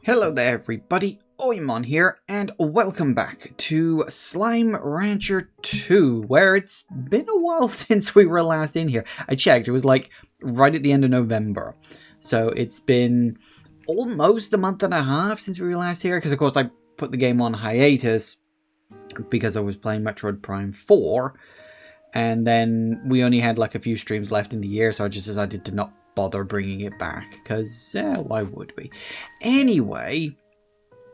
Hello there everybody, Oimon here, and welcome back to Slime Rancher 2, where it's been a while since we were last in here. I checked, it was like right at the end of November, so it's been almost a month and a half since we were last here, because of course I put the game on hiatus because I was playing Metroid Prime 4, and then we only had like a few streams left in the year, so I just decided to not bother bringing it back, because why would we? Anyway,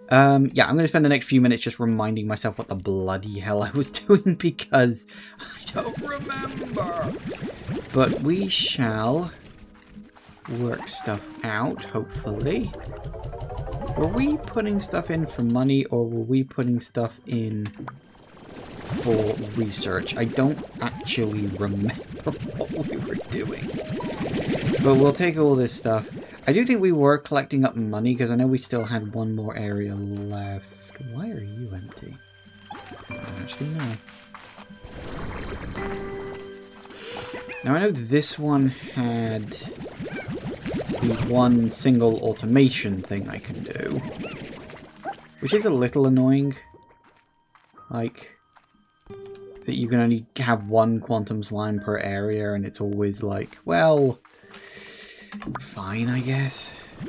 yeah, I'm going to spend the next few minutes just reminding myself what the bloody hell I was doing, because I don't remember. But we shall work stuff out, hopefully. Were we putting stuff in for money, or were we putting stuff in for research? I don't actually remember what we were doing. But we'll take all this stuff. I do think we were collecting up money, because I know we still had one more area left. Why are you empty? Actually, no. Now, I know this one had the one single automation thing I can do, which is a little annoying. Like, that you can only have one quantum slime per area, and it's always like, well, fine, I guess. I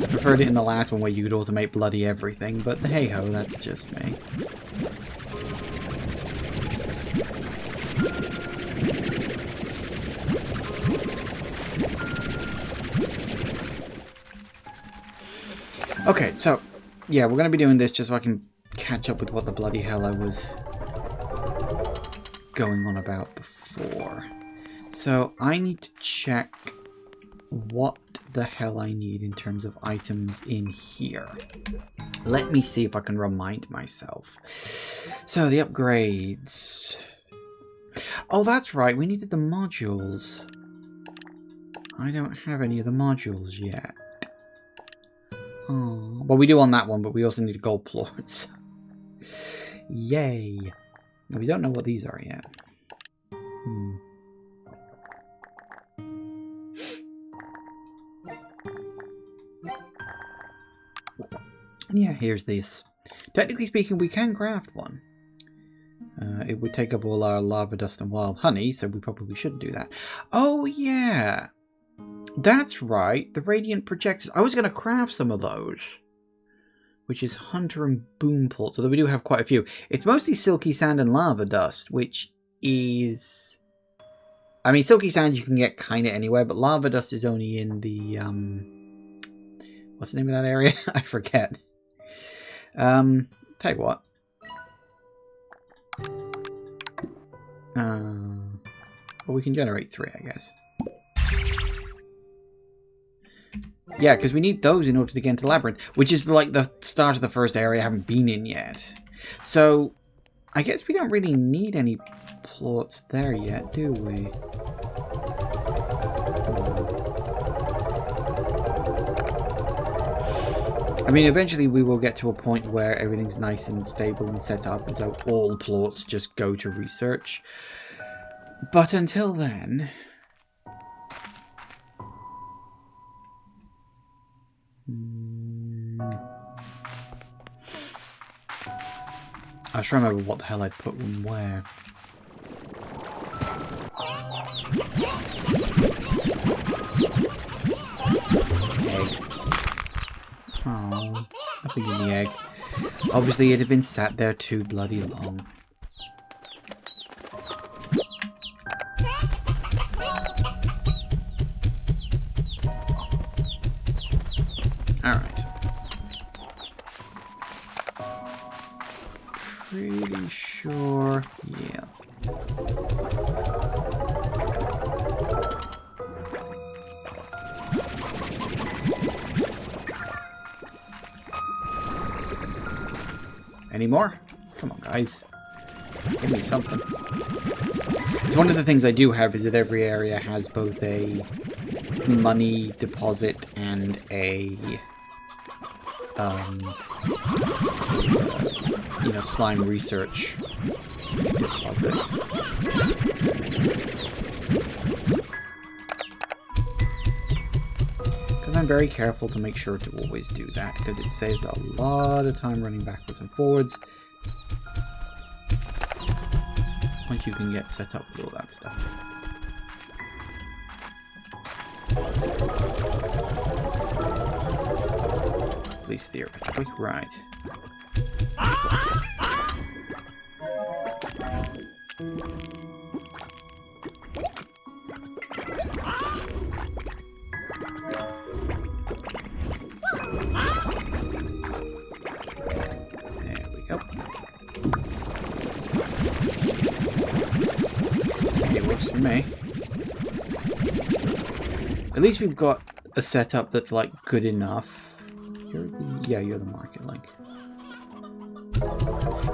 preferred it in the last one where you could automate bloody everything, but hey ho, that's just me. Okay, so, yeah, we're going to be doing this just so I can catch up with what the bloody hell I was going on about before. So, I need to check what the hell I need in terms of items in here. Let me see if I can remind myself. So, the upgrades. Oh, that's right, we needed the modules. I don't have any of the modules yet. Oh, well, we do on that one, but we also need gold plorts. Yay. We don't know what these are yet. Yeah, here's this. Technically speaking, we can craft one. It would take up all our lava dust and wild honey, so we probably shouldn't do that. Oh, yeah. That's right, the radiant projectors. I was going to craft some of those, which is hunter and boom plorts, although we do have quite a few. It's mostly silky sand and lava dust, which is... I mean, silky sand you can get kind of anywhere, but lava dust is only in the... what's the name of that area? I forget. Tell you what. Well, we can generate 3, I guess. Yeah, because we need those in order to get into Labyrinth, which is like the start of the first area I haven't been in yet. So, I guess we don't really need any plorts there yet, do we? I mean, eventually we will get to a point where everything's nice and stable and set up, and so all plorts just go to research. But until then... I was trying to remember what the hell I'd put them where. Egg. Oh, nothing in the egg. Obviously it had been sat there too bloody long. Alright. Pretty sure, yeah. Any more? Come on, guys. Give me something. It's one of the things I do have is that every area has both a money deposit and a you know, slime research deposit. Because I'm very careful to make sure to always do that, because it saves a lot of time running backwards and forwards once you can get set up with all that stuff. At least theoretically. Right. There we go. It works for me. At least we've got a setup that's like good enough. You're the market link.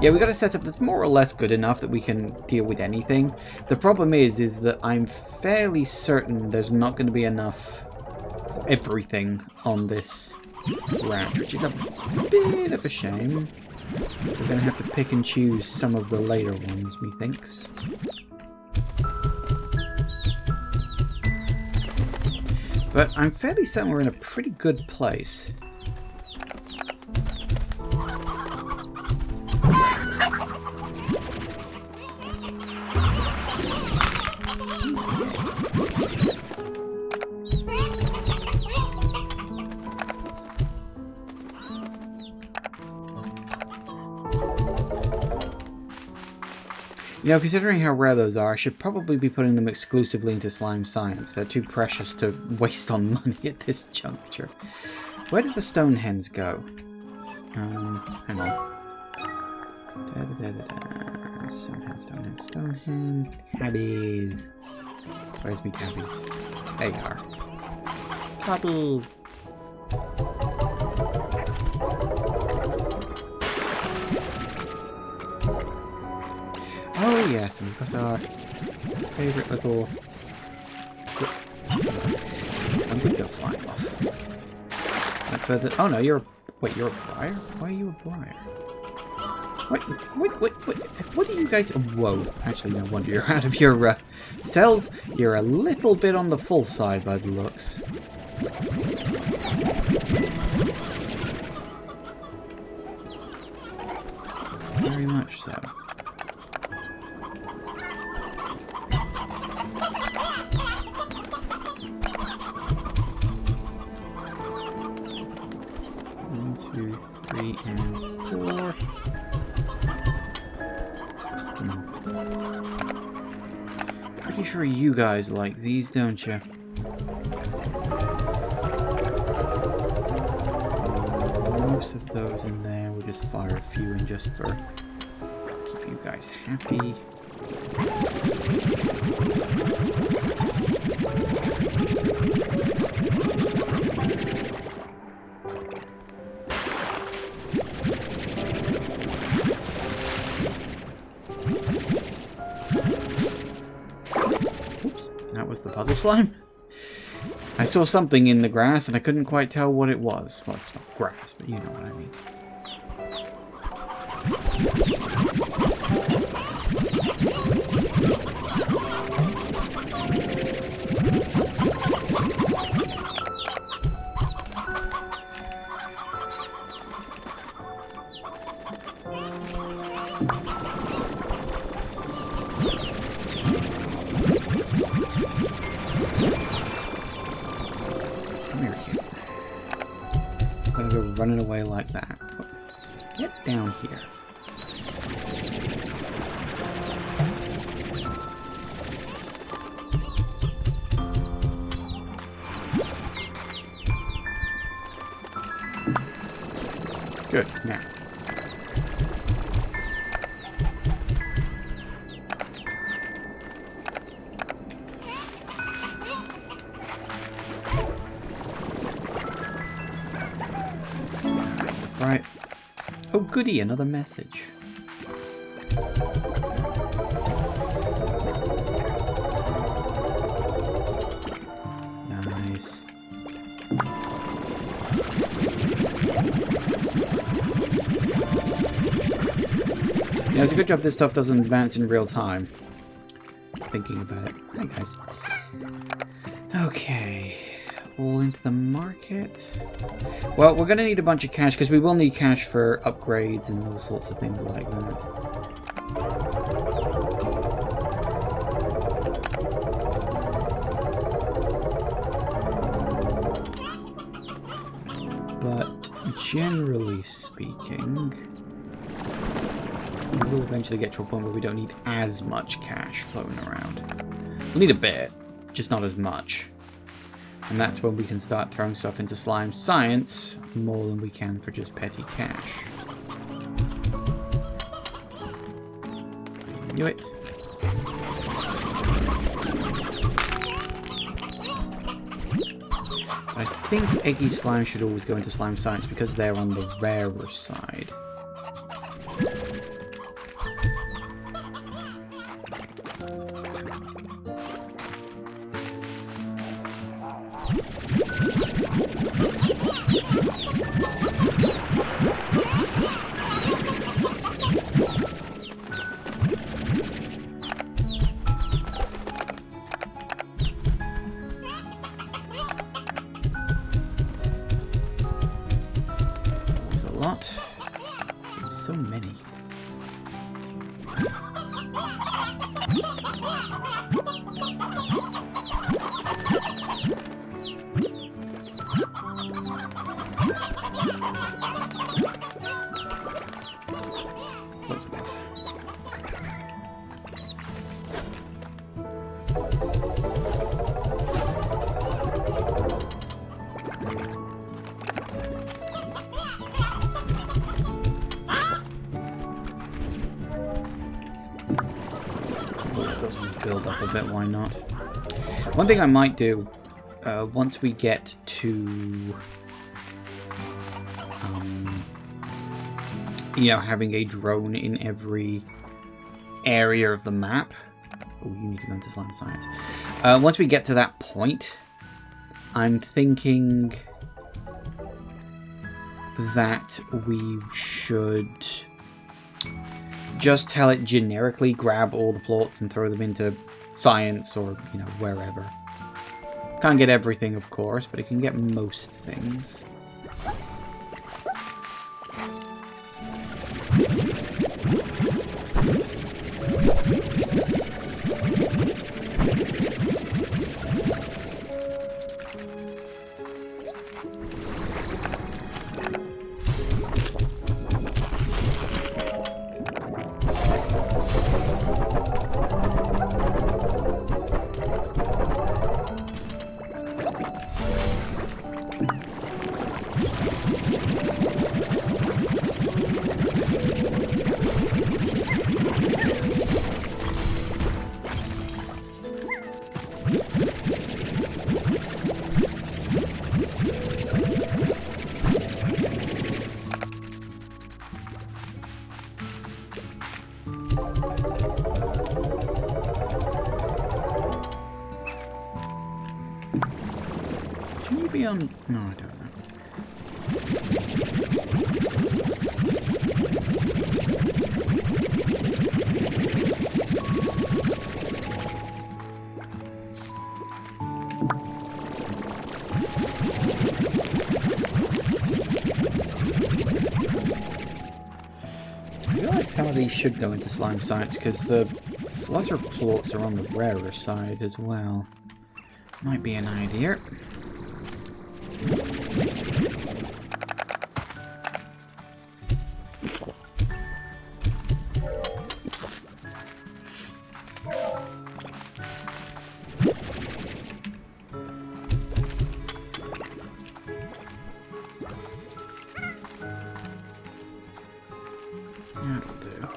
Yeah, we got a setup that's more or less good enough that we can deal with anything. The problem is that I'm fairly certain there's not going to be enough for everything on this ranch, which is a bit of a shame. We're going to have to pick and choose some of the later ones, methinks. But I'm fairly certain we're in a pretty good place. You know, considering how rare those are, I should probably be putting them exclusively into slime science. They're too precious to waste on money at this juncture. Where did the stone hens go? Hang on. Stone hen. Tabbies. Where's me tabbies? There you are. Tabbies. Oh yes, we've got our favourite little... I'm gonna go flying off. And further... Oh no, you're... Wait, you're a briar? Why are you a briar? What are you guys... Whoa, actually no wonder you're out of your cells. You're a little bit on the full side by the looks. Very much so. Pretty sure you guys like these, don't you? Most of those in there. We'll just fire a few in just for keep you guys happy. The puddle slime? I saw something in the grass and I couldn't quite tell what it was. Well, it's not grass, but you know what I mean. Running away like that. Get down here. Good. Now. Right. Oh goody, another message. Nice. You know, it's a good job this stuff doesn't advance in real time. Thinking about it. Hi guys. Okay. All into the market. Well, we're going to need a bunch of cash because we will need cash for upgrades and all sorts of things like that. But generally speaking, we will eventually get to a point where we don't need as much cash floating around. We'll need a bit, just not as much. And that's when we can start throwing stuff into slime science more than we can for just petty cash. Knew it. I think eggy slime should always go into slime science because they're on the rarer side. So many. Close enough. Build up a bit, why not? One thing I might do once we get to you know, having a drone in every area of the map. Oh, you need to go into slime science. Once we get to that point, I'm thinking that we should just tell it generically grab all the plots and throw them into science or, you know, wherever. Can't get everything, of course, but it can get most things. Can you be on... No, I don't know. I feel like some of these should go into slime science because the flutter plots are on the rarer side as well. Might be an idea. That'll do.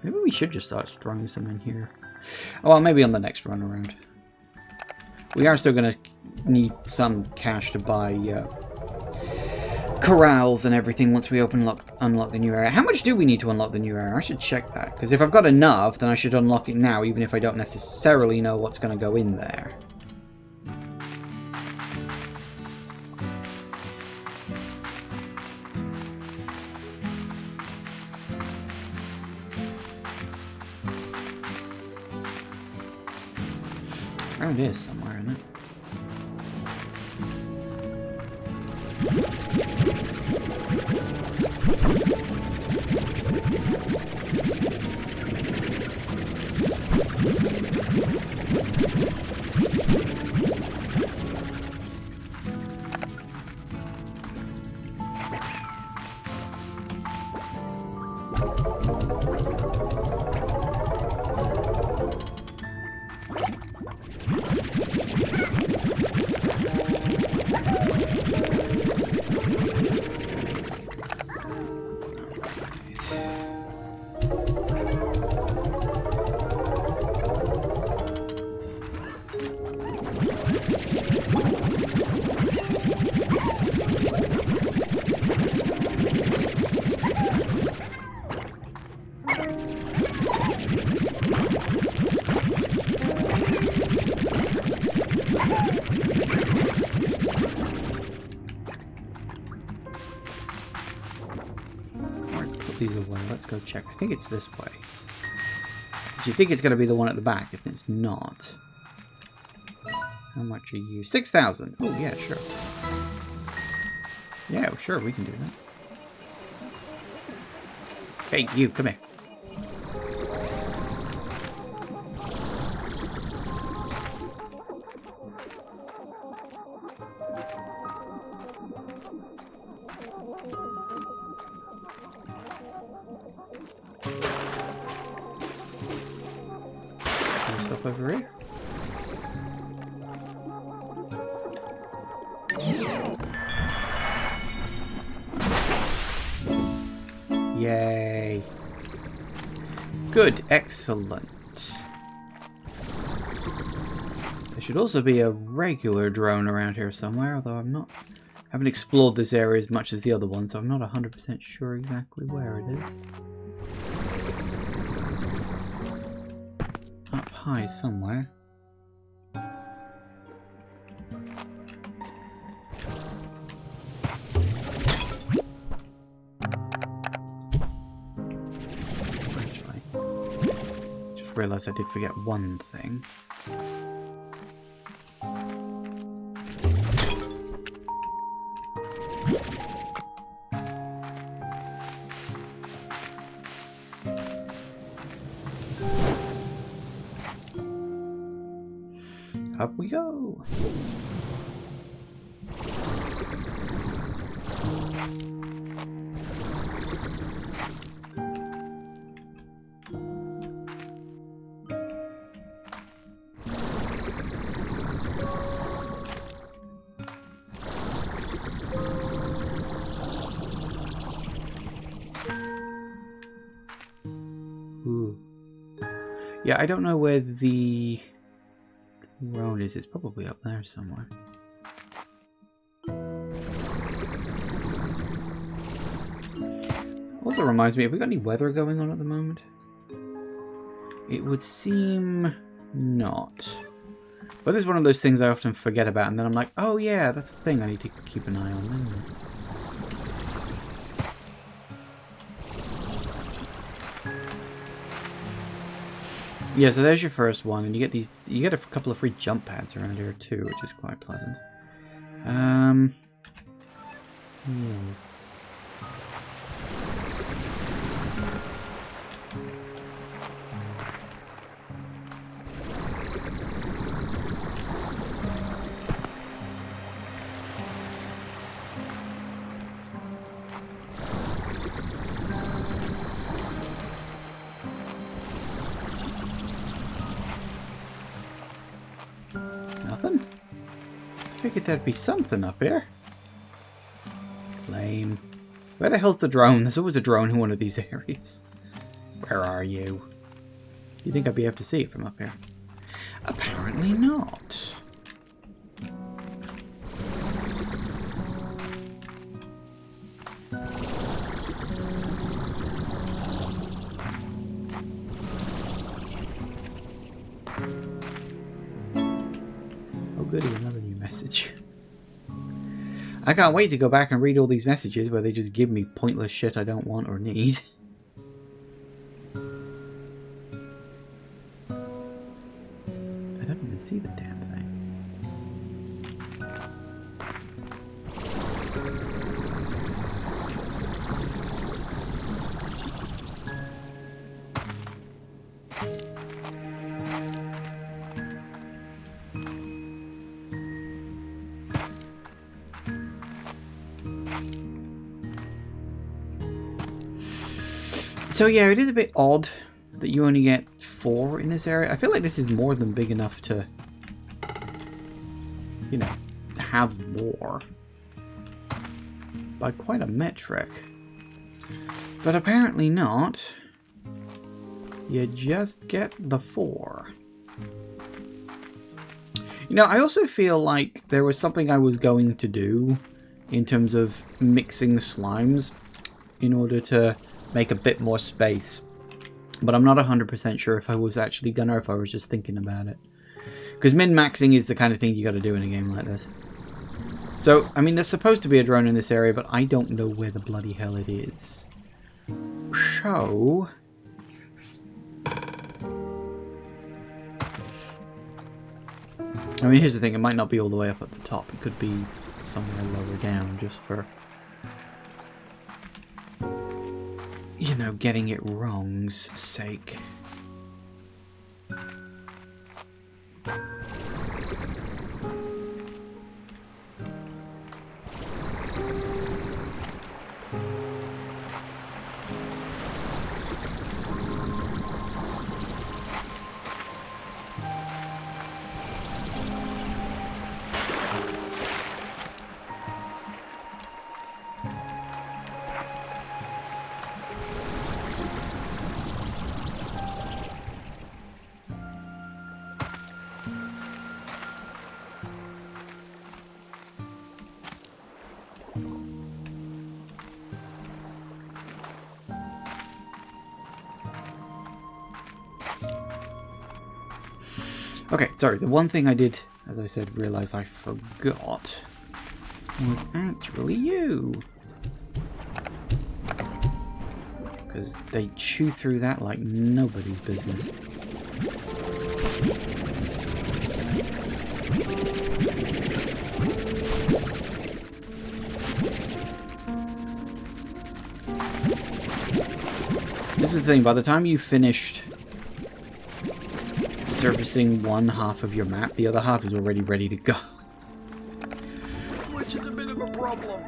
Maybe we should just start throwing some in here. Oh, well, maybe on the next run around. We are still going to need some cash to buy corrals and everything once we unlock the new area. How much do we need to unlock the new area? I should check that, because if I've got enough, then I should unlock it now, even if I don't necessarily know what's going to go in there. Around here somewhere, isn't it? These away. Let's go check. I think it's this way. Do you think it's going to be the one at the back? If it's not, how much are you? 6,000. Oh yeah, sure. Yeah, sure, we can do that. Hey, you, come here. Stuff over here. Yay. Good, excellent. There should also be a regular drone around here somewhere, although haven't explored this area as much as the other one, so I'm not 100% sure exactly where it is. Up high somewhere. Actually, just realised I did forget one thing. Up we go. Ooh. Yeah, I don't know where the road is. It's probably up there somewhere. Also reminds me, have we got any weather going on at the moment? It would seem not. But this is one of those things I often forget about, and then I'm like, oh yeah, that's the thing I need to keep an eye on. Yeah, so there's your first one, and you get a couple of free jump pads around here too, which is quite pleasant. Nothing? Figured there'd be something up here. Lame. Where the hell's the drone? There's always a drone in one of these areas. Where are you? You think I'd be able to see it from up here? Apparently not. Oh goody, another new message. I can't wait to go back and read all these messages where they just give me pointless shit I don't want or need. I don't even see the damn So yeah, it is a bit odd that you only get 4 in this area. I feel like this is more than big enough to, you know, have more by quite a metric. But apparently not. You just get the 4. You know, I also feel like there was something I was going to do in terms of mixing slimes in order to make a bit more space. But I'm not 100% sure if I was actually gonna or if I was just thinking about it. Because min-maxing is the kind of thing you gotta do in a game like this. So, I mean, there's supposed to be a drone in this area, but I don't know where the bloody hell it is. So... I mean, here's the thing, it might not be all the way up at the top. It could be somewhere lower down, just for, you know, getting it wrong's sake. Okay, sorry, the one thing I did, as I said, realize I forgot was actually you. Because they chew through that like nobody's business. This is the thing, by the time you finished surfacing one half of your map, the other half is already ready to go. Which is a bit of a problem.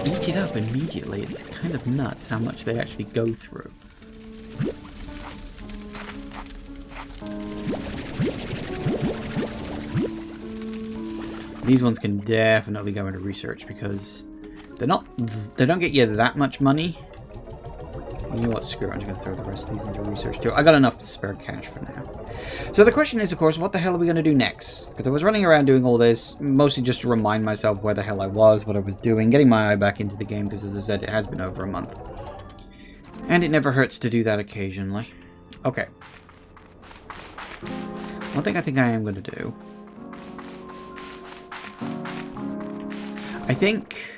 Eat it up immediately. It's kind of nuts how much they actually go through. These ones can definitely go into research because they don't get you that much money. You know what, screw it, I'm just going to throw the rest of these into research too. I got enough to spare cash for now. So the question is, of course, what the hell are we going to do next? Because I was running around doing all this, mostly just to remind myself where the hell I was, what I was doing, getting my eye back into the game, because as I said, it has been over a month. And it never hurts to do that occasionally. Okay. One thing I think I am going to do... I think...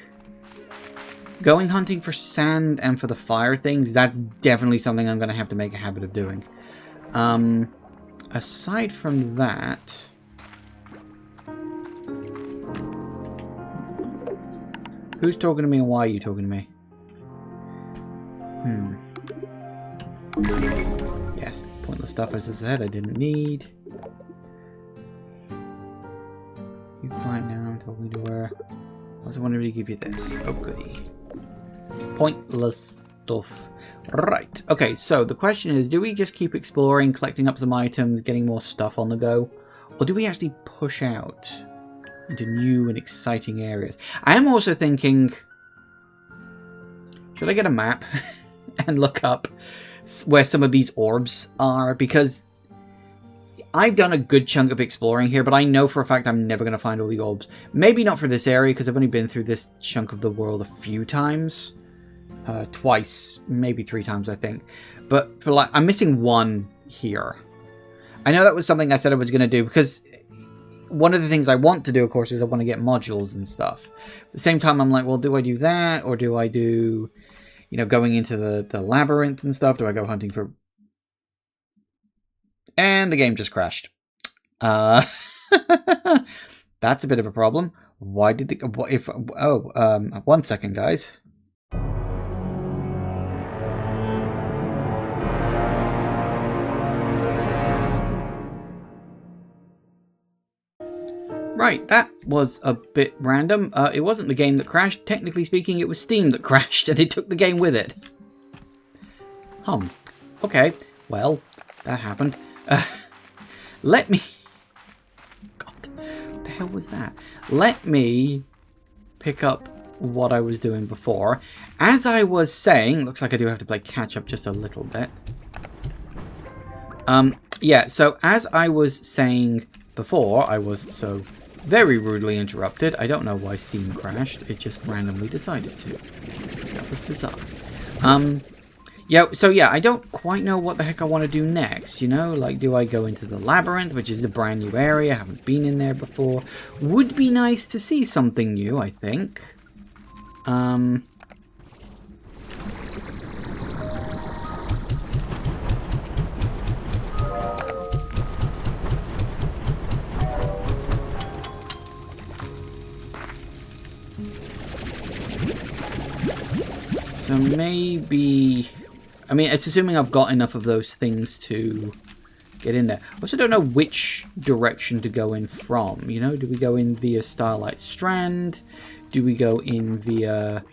going hunting for sand and for the fire things, that's definitely something I'm going to have to make a habit of doing. Aside from that... who's talking to me and why are you talking to me? Yes, pointless stuff as I said I didn't need. You quiet now, I'm talking to her. I also wanted to give you this. Oh goody. Pointless stuff. Right. Okay, so the question is, do we just keep exploring, collecting up some items, getting more stuff on the go? Or do we actually push out into new and exciting areas? I am also thinking, should I get a map and look up where some of these orbs are? Because I've done a good chunk of exploring here, but I know for a fact I'm never going to find all the orbs. Maybe not for this area, because I've only been through this chunk of the world a few times. Twice, maybe 3 times, I think. But for like, I'm missing one here. I know that was something I said I was going to do, because one of the things I want to do, of course, is I want to get modules and stuff. At the same time, I'm like, well, do I do that? Or do I do, you know, going into the labyrinth and stuff? Do I go hunting for... And the game just crashed. Uh, that's a bit of a problem. Why did the... What if... Oh, 1 second, guys. Right, that was a bit random. It wasn't the game that crashed. Technically speaking, it was Steam that crashed, and it took the game with it. Okay, well, that happened. Let me... God, what the hell was that? Let me pick up what I was doing before. As I was saying, looks like I do have to play catch up just a little bit. Yeah, so as I was saying before, I was so very rudely interrupted. I don't know why Steam crashed. It just randomly decided to. That was bizarre. Yeah, so yeah, I don't quite know what the heck I want to do next, you know? Like, do I go into the Labyrinth, which is a brand new area? I haven't been in there before. Would be nice to see something new, I think. So maybe... I mean, it's assuming I've got enough of those things to get in there. I also don't know which direction to go in from, you know? Do we go in via Starlight Strand? Do we go in via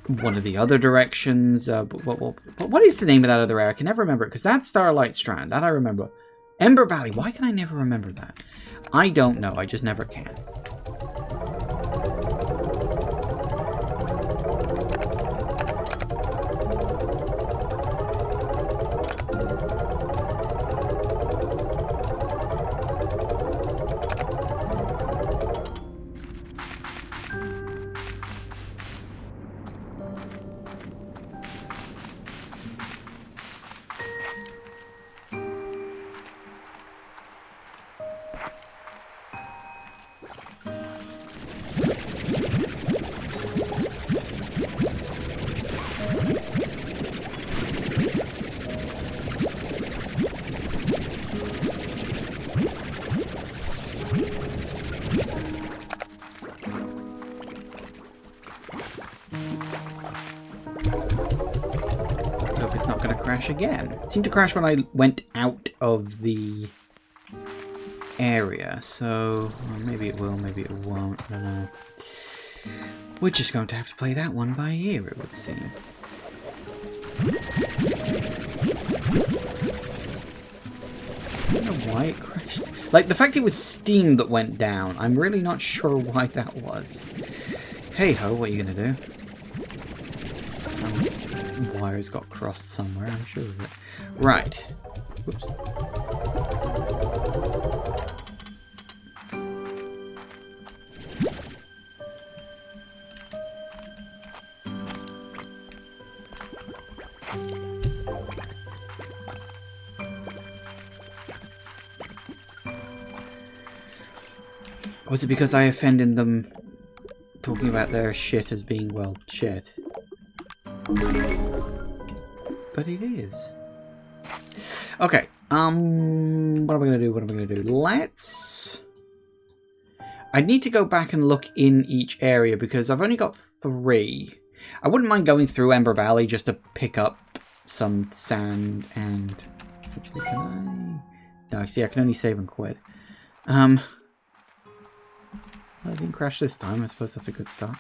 one of the other directions? What is the name of that other area? I can never remember it, because that's Starlight Strand. That I remember. Ember Valley. Why can I never remember that? I don't know. I just never can. Again. It seemed to crash when I went out of the area, so well, maybe it will, maybe it won't, I don't know. We're just going to have to play that one by ear, it would seem. I don't know why it crashed. Like, the fact it was Steam that went down, I'm really not sure why that was. Hey ho, what are you gonna do? Wires got crossed somewhere, I'm sure of it. Right. Whoops. Was it because I offended them talking about their shit as being, well, shit? But it is. Okay. What am I gonna do? What am I gonna do? Let's... I need to go back and look in each area because I've only got 3. I wouldn't mind going through Ember Valley just to pick up some sand and... Actually, can I... No, see, I can only save and quit. Well, I didn't crash this time. I suppose that's a good start.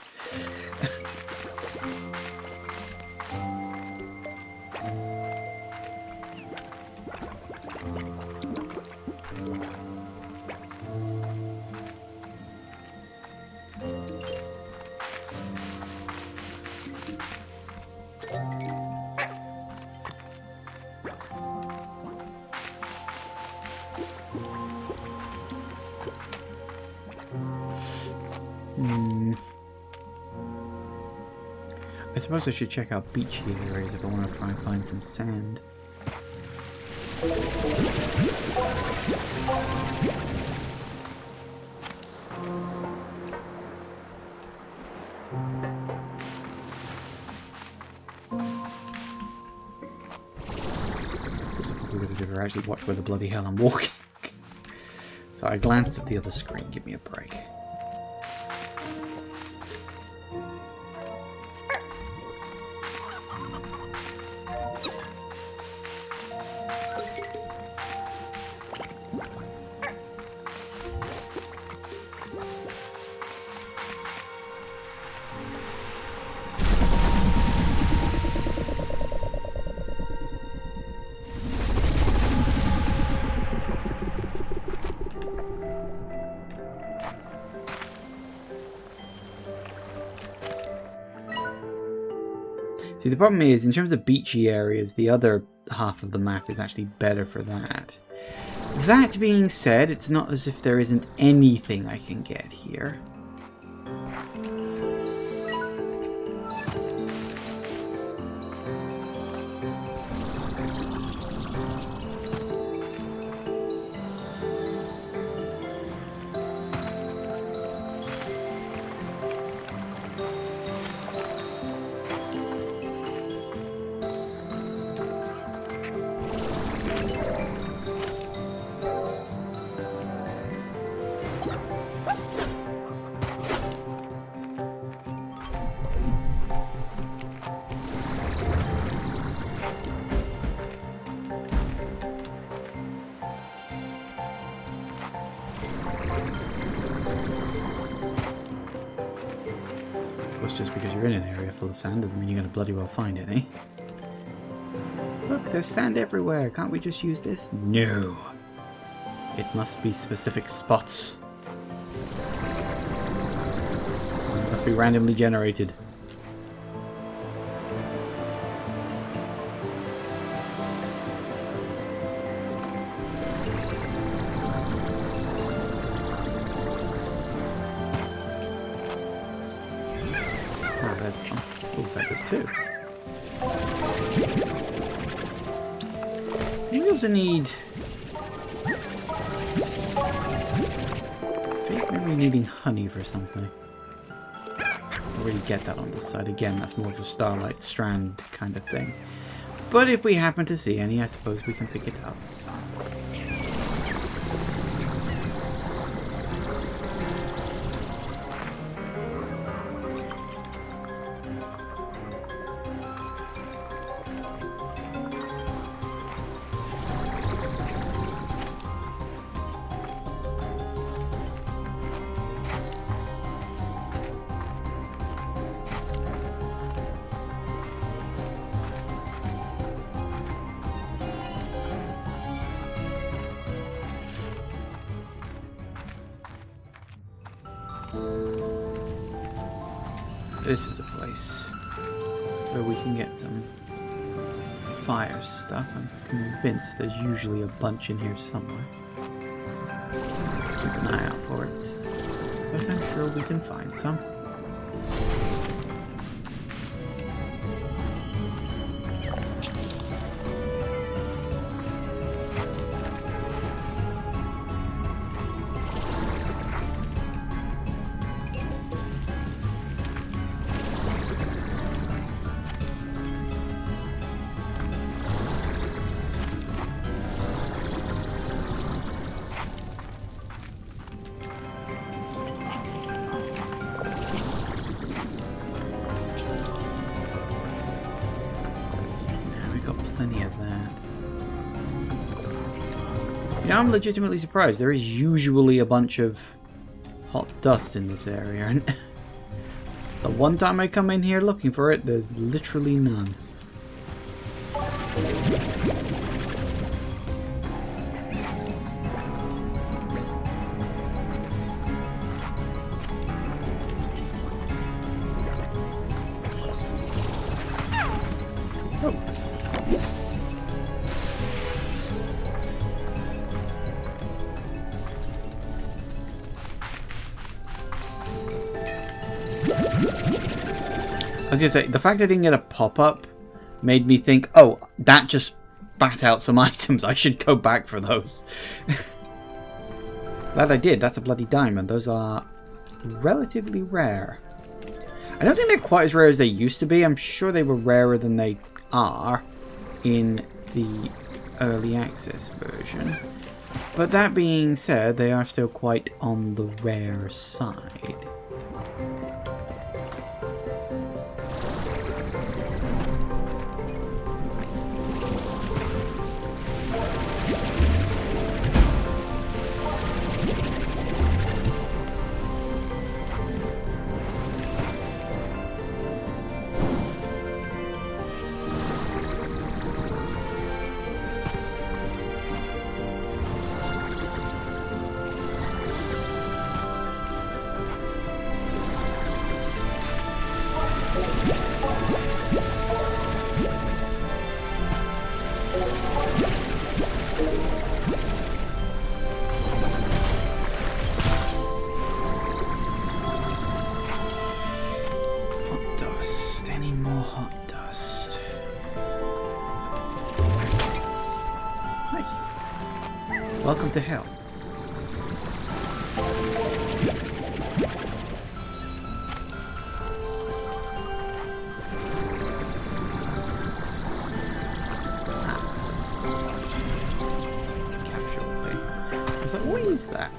I suppose I should check out beachy areas if I want to try and find some sand. Actually watch where the bloody hell I'm walking. So I glanced at the other screen. Give me a break. See, the problem is, in terms of beachy areas, the other half of the map is actually better for that. That being said, it's not as if there isn't anything I can get here. Just because you're in an area full of sand doesn't mean you're going to bloody well find it, eh? Look, there's sand everywhere. Can't we just use this? No. It must be specific spots. It must be randomly generated. You also need... I think maybe needing honey for something. I really get that on this side. Again, that's more of a Starlight Strand kind of thing. But if we happen to see any, I suppose we can pick it up. This is a place where we can get some fire stuff. I'm convinced there's usually a bunch in here somewhere. Keep an eye out for it. But I'm sure we can find some. Plenty of that. You know, I'm legitimately surprised. There is usually a bunch of hot dust in this area, and the one time I come in here looking for it, there's literally none. I was gonna say, the fact I didn't get a pop-up made me think, oh, that just spat out some items. I should go back for those. Glad I did. That's a bloody diamond. Those are relatively rare. I don't think they're quite as rare as they used to be. I'm sure they were rarer than they are in the early access version. But that being said, they are still quite on the rare side. Welcome to hell. Capsule thing. I was like, what is that?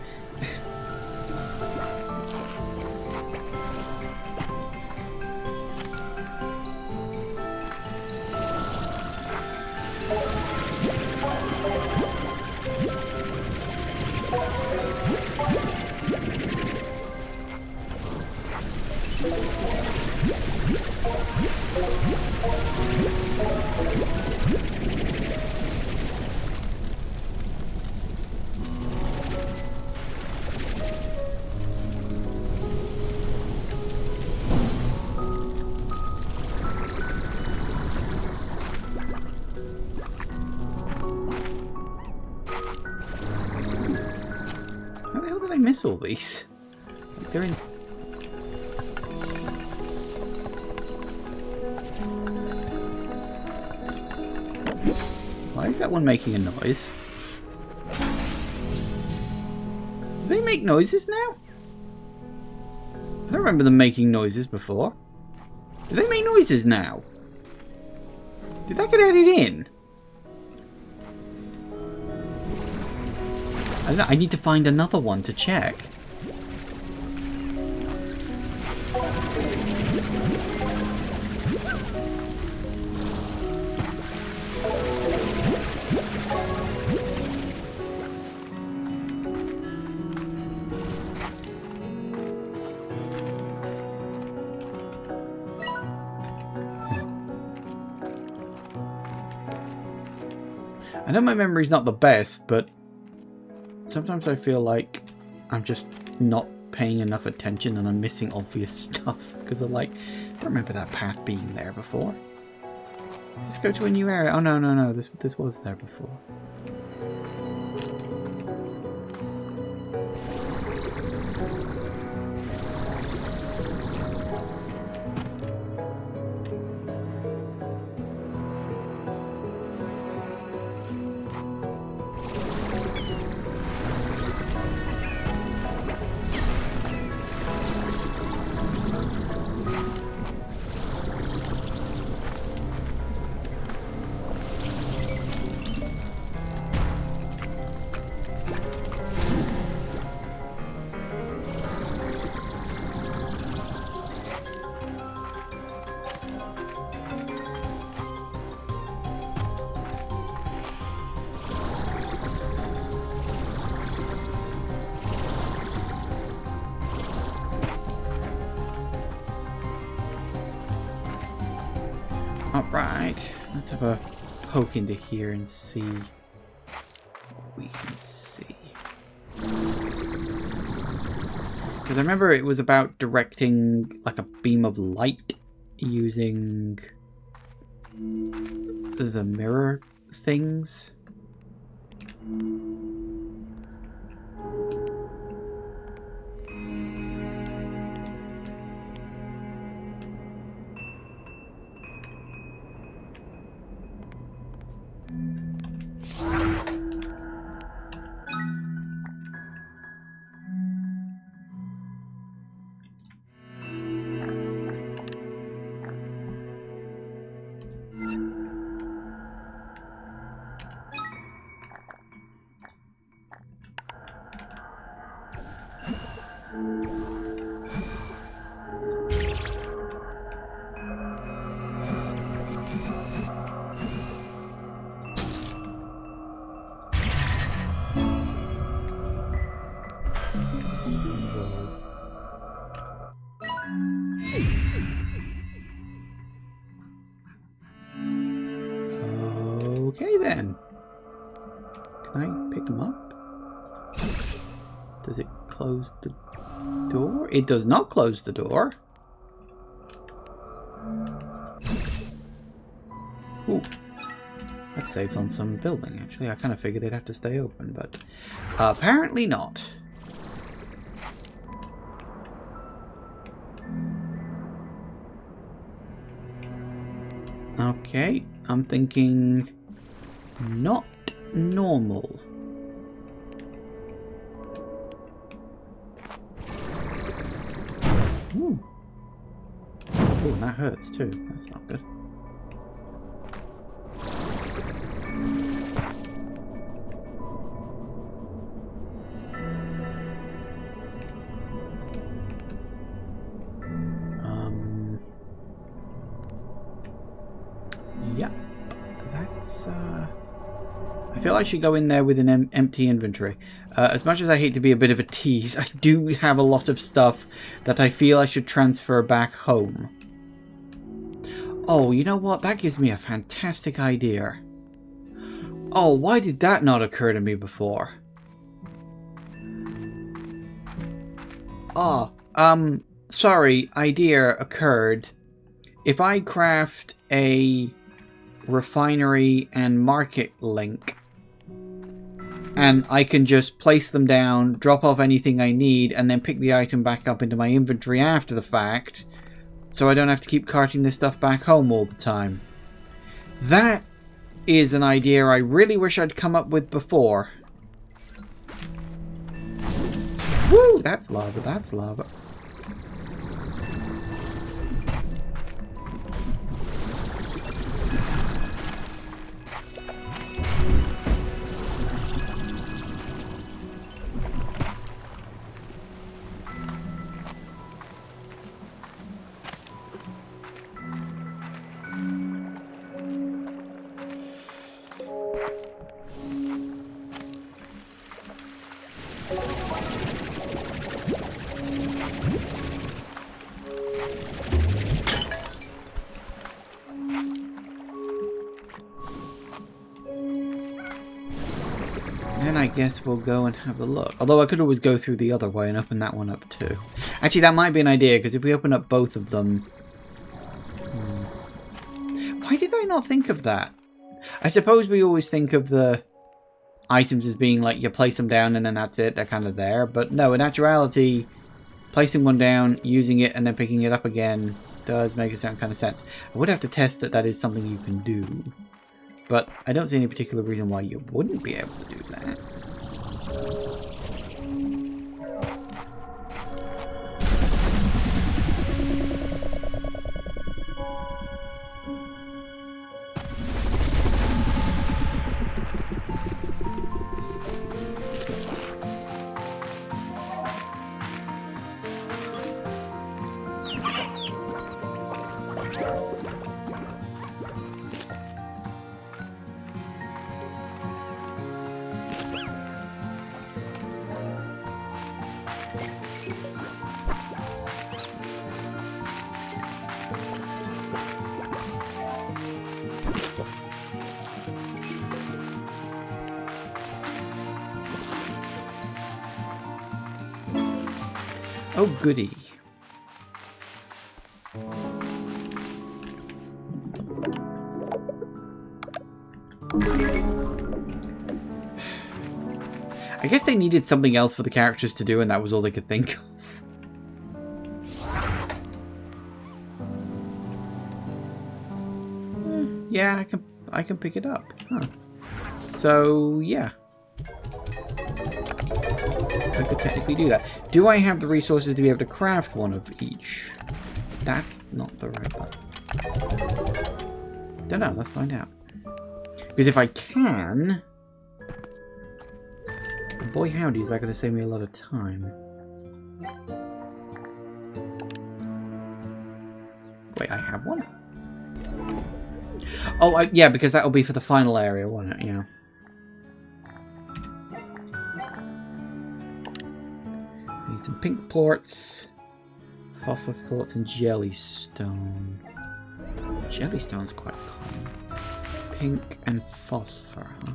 How the hell did I miss all these? Like they're in... Why is that one making a noise? Do they make noises now? I don't remember them making noises before. Do they make noises now? Did that get added in? I don't know, I need to find another one to check. I know my memory's not the best, but sometimes I feel like I'm just not paying enough attention and I'm missing obvious stuff because I'm like, I don't remember that path being there before. Let's go to a new area. Oh no, this was there before. Alright, let's have a poke into here and see what we can see. Because I remember it was about directing like a beam of light using the mirror things. Okay then. Can I pick them up? Does it close the door? It does not close the door. Ooh. That saves on some building, actually. I kind of figured they'd have to stay open, but apparently not. Okay, I'm thinking not normal. Ooh. Oh, and that hurts too. That's not good. Yeah, that's I feel I should go in there with an empty inventory. As much as I hate to be a bit of a tease, I do have a lot of stuff that I feel I should transfer back home. Oh, you know what? That gives me a fantastic idea. Oh, why did that not occur to me before? Oh, sorry, idea occurred. If I craft a refinery and market link, and I can just place them down, drop off anything I need, and then pick the item back up into my inventory after the fact, so I don't have to keep carting this stuff back home all the time. That is an idea I really wish I'd come up with before. Woo! That's lava, that's lava. Then I guess we'll go and have a look. Although I could always go through the other way and open that one up too. Actually, that might be an idea, because if we open up both of them... Why did I not think of that? I suppose we always think of the items as being like, you place them down and then that's it, they're kind of there. But no, in actuality, placing one down, using it, and then picking it up again does make a certain kind of sense. I would have to test that that is something you can do. But I don't see any particular reason why you wouldn't be able to do that. Oh, goody. I guess they needed something else for the characters to do, and that was all they could think of. Yeah, I can pick it up. Huh. So, yeah. I could technically do that. Do I have the resources to be able to craft one of each? That's not the right one. Don't know, let's find out. Because if I can... Boy howdy, is that going to save me a lot of time. Wait, I have one? Oh, yeah, because that'll be for the final area, won't it? Yeah. Need some pink plorts, fossil quartz, and jellystone. Jellystone's quite common. Pink and phosphor, huh?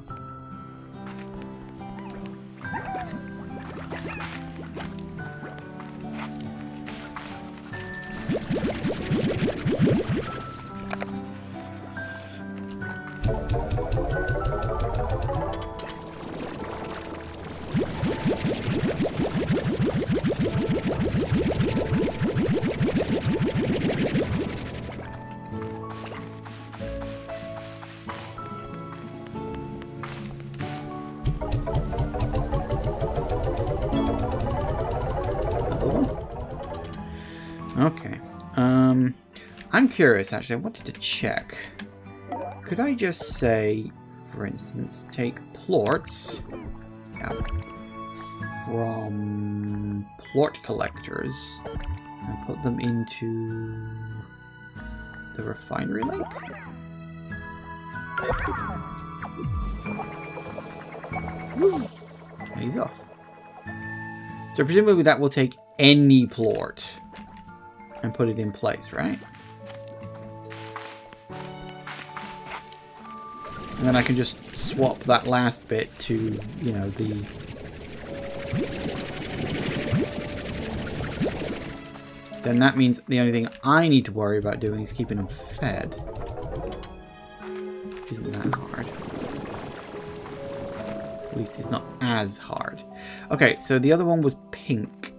Okay. I'm curious, actually. I wanted to check. Could I just say, for instance, take plorts from plort collectors and put them into the refinery lake? Woo. And he's off. So presumably that will take any plort and put it in place, right? And then I can just swap that last bit to, you know, the... Then that means the only thing I need to worry about doing is keeping them fed. Isn't that hard? At least it's not as hard. Okay, so the other one was pink.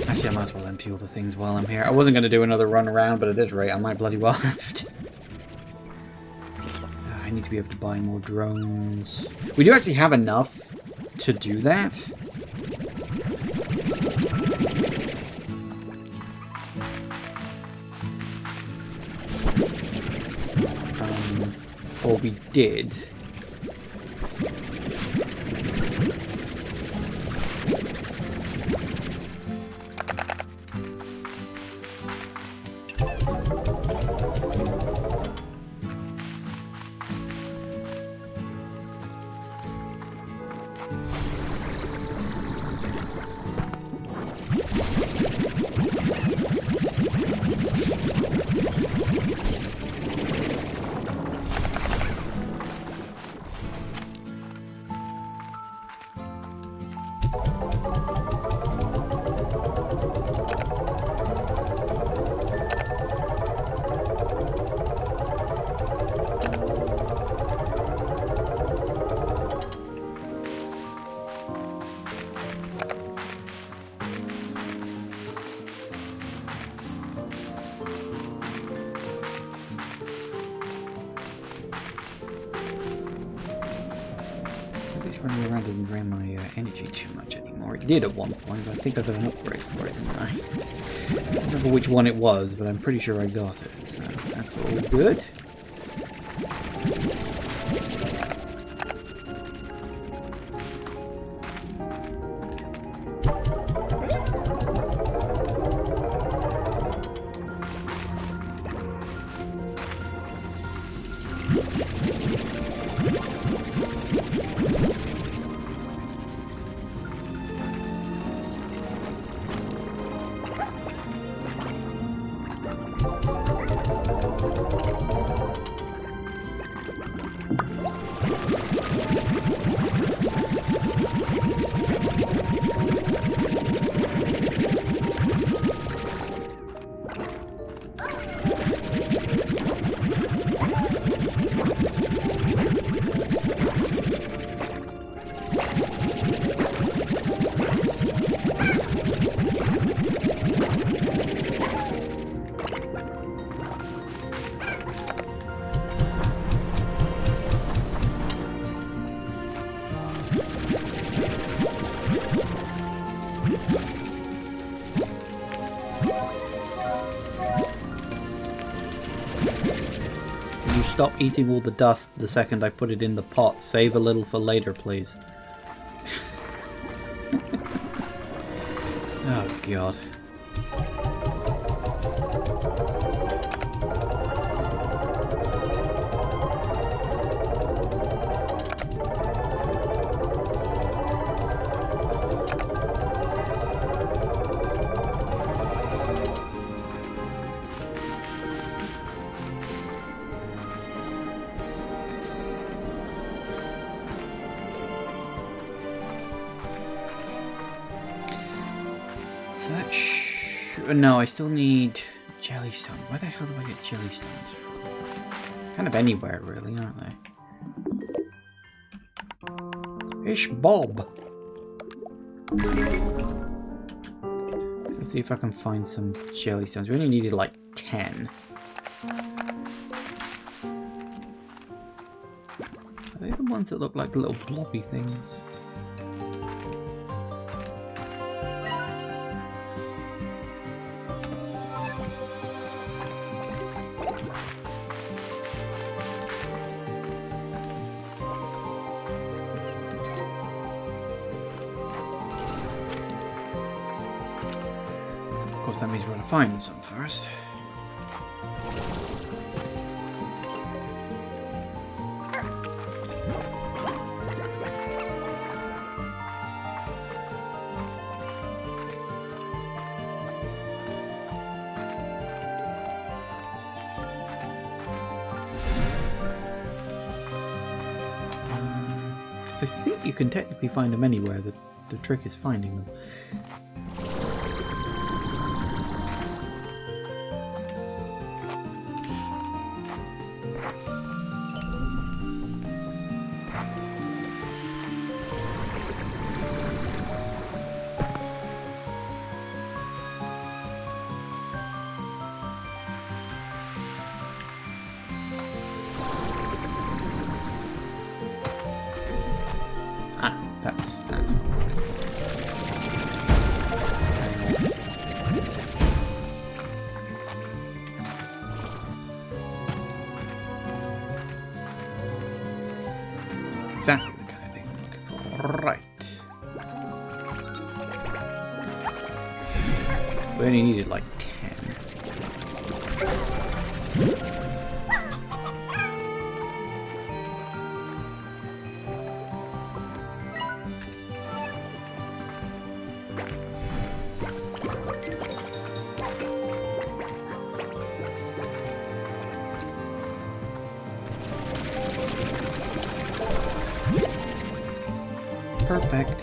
Actually, I might as well empty all the things while I'm here. I wasn't going to do another run around, but at this rate, I might bloody well have to. I need to be able to buy more drones. We do actually have enough to do that. Or we did. running around doesn't drain my energy too much anymore. It did at one point, but I think I got an upgrade for it, didn't I? I don't remember which one it was, but I'm pretty sure I got it. So that's all good. Stop eating all the dust the second I put it in the pot. Save a little for later, please. Oh, God. No, I still need jellystone. Where the hell do I get jellystones from? Kind of anywhere, really, aren't they? Ish Bob. Let's see if I can find some jellystones. We only needed like 10. Are they the ones that look like little blobby things? That means we're going to find some first. So I think you can technically find them anywhere. The trick is finding them. Exactly the kind of thing I'm looking for. Right. We only needed like 10. Perfect.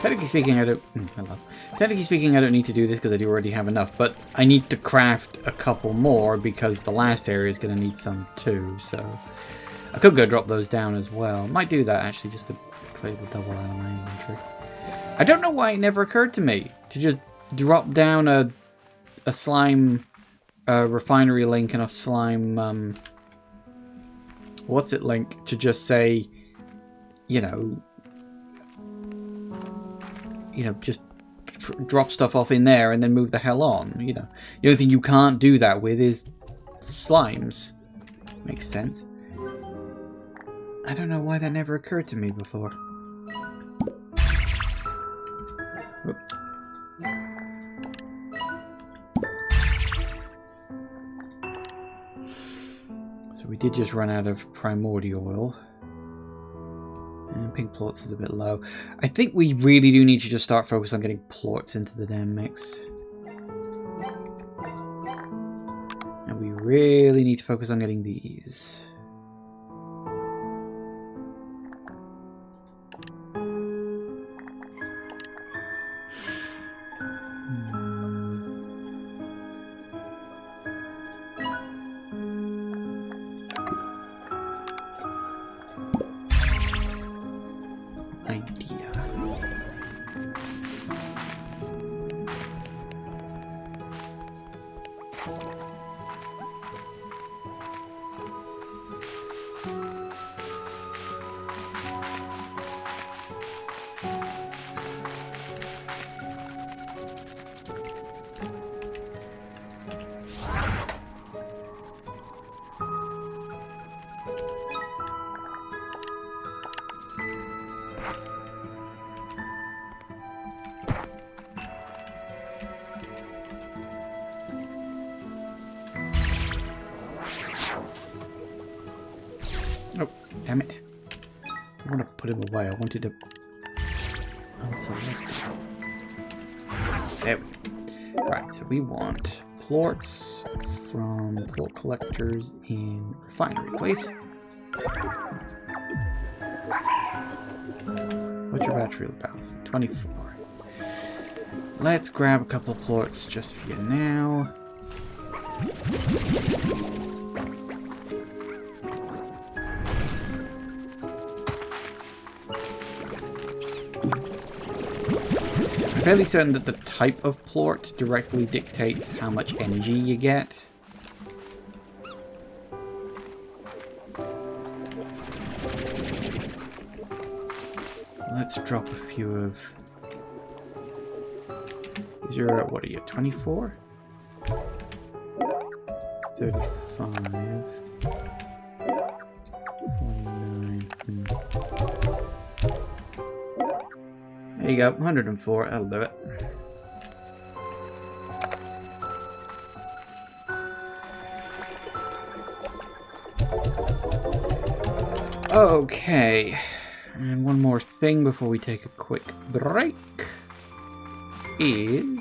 Technically speaking, I don't. Hello. Technically speaking, I don't need to do this because I do already have enough. But I need to craft a couple more because the last area is going to need some too. So I could go drop those down as well. Might do that actually, just to play the double out of my inventory. I don't know why it never occurred to me to just drop down a slime refinery link and a slime what's it link to just say, you know, just drop stuff off in there and then move the hell on. You know, the only thing you can't do that with is slimes. Makes sense. I don't know why that never occurred to me before. Oop. So we did just run out of primordial oil. And pink plorts is a bit low. I think we really do need to just start focusing on getting plorts into the damn mix. And we really need to focus on getting these. Oh, damn it. I want to put him away. I wanted to unselect him. There we go. Right, so we want plorts from plort collectors in refinery, please. What's your battery about? 24. Let's grab a couple of plorts just for you now. I'm fairly certain that the type of plort directly dictates how much energy you get. Let's drop a few of... what are you, 24? 35... 49... There you go, 104, that'll do it. Okay, and one more thing before we take a quick break is...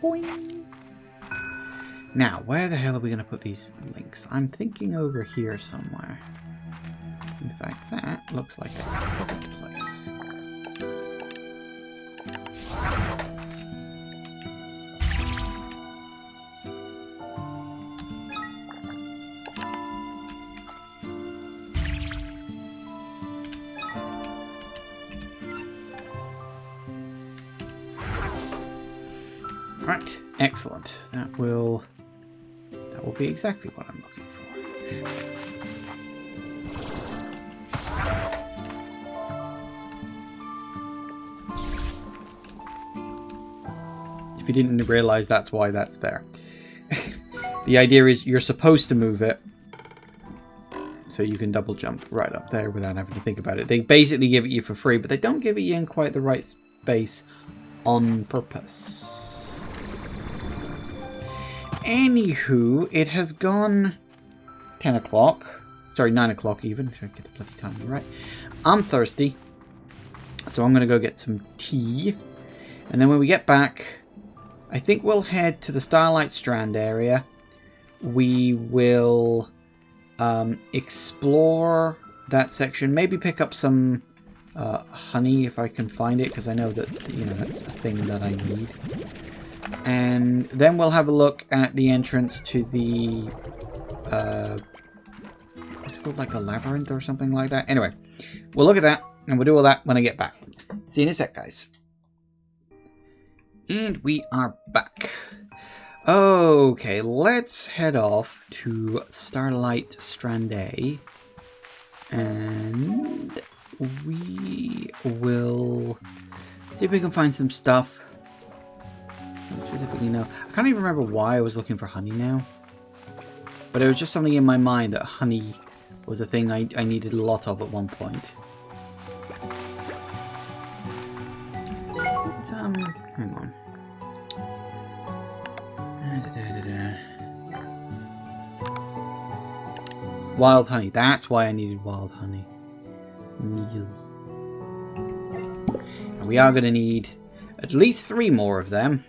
Boing. Now, where the hell are we going to put these links? I'm thinking over here somewhere. In fact, that looks like a perfect place. Right, excellent. That will be exactly what I'm looking for. If you didn't realize, that's why that's there. The idea is you're supposed to move it so you can double jump right up there without having to think about it. They basically give it you for free, but they don't give it you in quite the right space on purpose. Anywho, it has gone 10 o'clock. Sorry, 9 o'clock even. If I get the bloody time right. I'm thirsty, so I'm going to go get some tea. And then when we get back, I think we'll head to the Starlight Strand area. We will explore that section. Maybe pick up some honey if I can find it, because I know that, you know, that's a thing that I need. And then we'll have a look at the entrance to the it's called like a labyrinth or something like that. Anyway, we'll look at that, and we'll do all that when I get back. See you in a sec, guys. And we are back. Okay, let's head off to Starlight Strand A. And we will see if we can find some stuff. Specifically, no. I can't even remember why I was looking for honey now. But it was just something in my mind that honey was a thing I needed a lot of at one point. Hang on. Wild honey. That's why I needed wild honey. And we are going to need at least 3 more of them.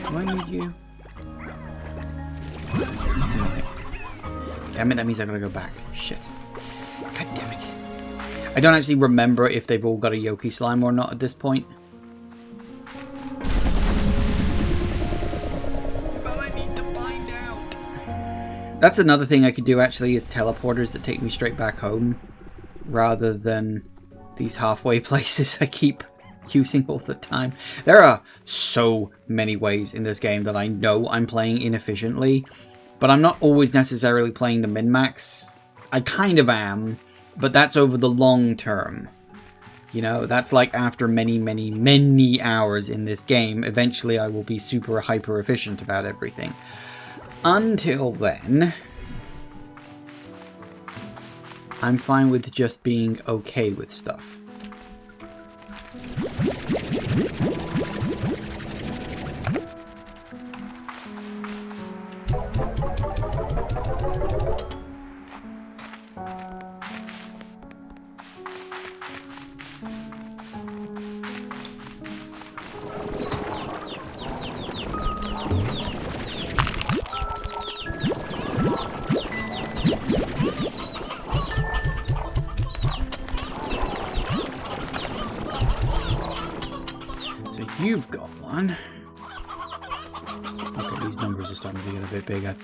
Do I need you? Damn it, that means I'm gonna go back. Shit. God damn it. I don't actually remember if they've all got a Yoki slime or not at this point. But I need to find out. That's another thing I could do actually, is teleporters that take me straight back home, rather than these halfway places I keep using all the time. There are so many ways in this game that I know I'm playing inefficiently, but I'm not always necessarily playing the min-max. I kind of am, but that's over the long term. You know, that's like after many, many, many hours in this game, eventually I will be super hyper efficient about everything. Until then, I'm fine with just being okay with stuff. You've got one. Okay, these numbers are starting to get a bit bigger.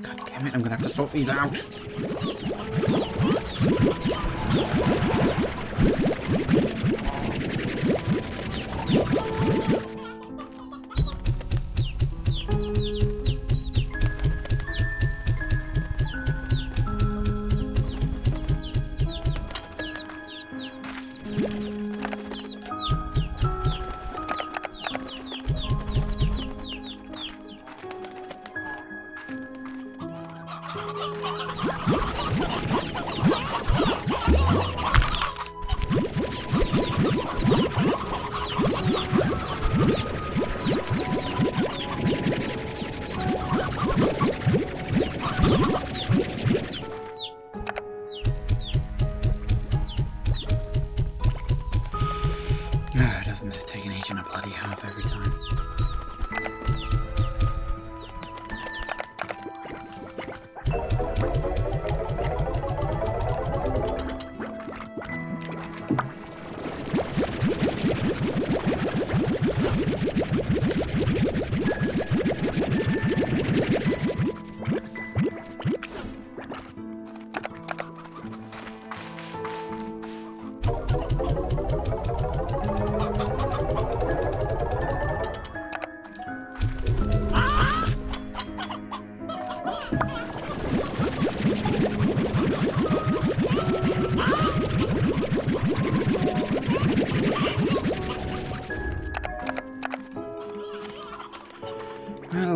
God damn it, I'm gonna have to sort these out. Doesn't this take an age and a bloody half every time?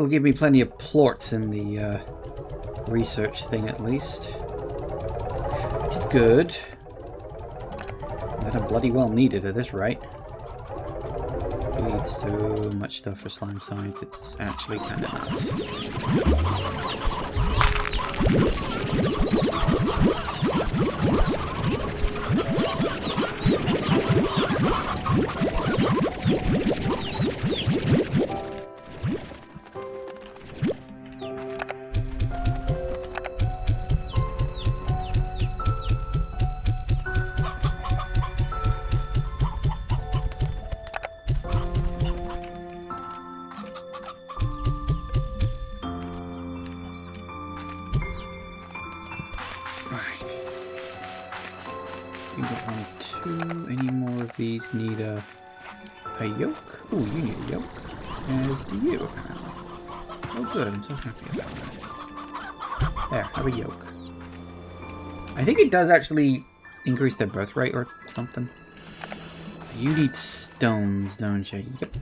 That'll give me plenty of plorts in the research thing at least. Which is good. But I'm bloody well needed at this rate. We need so much stuff for slime science, it's actually kind of nuts. These need a yolk. Oh, you need a yolk. As do you. Oh good, I'm so happy about that. There, have a yolk. I think it does actually increase their birth rate or something. You need stones, don't you? Yep.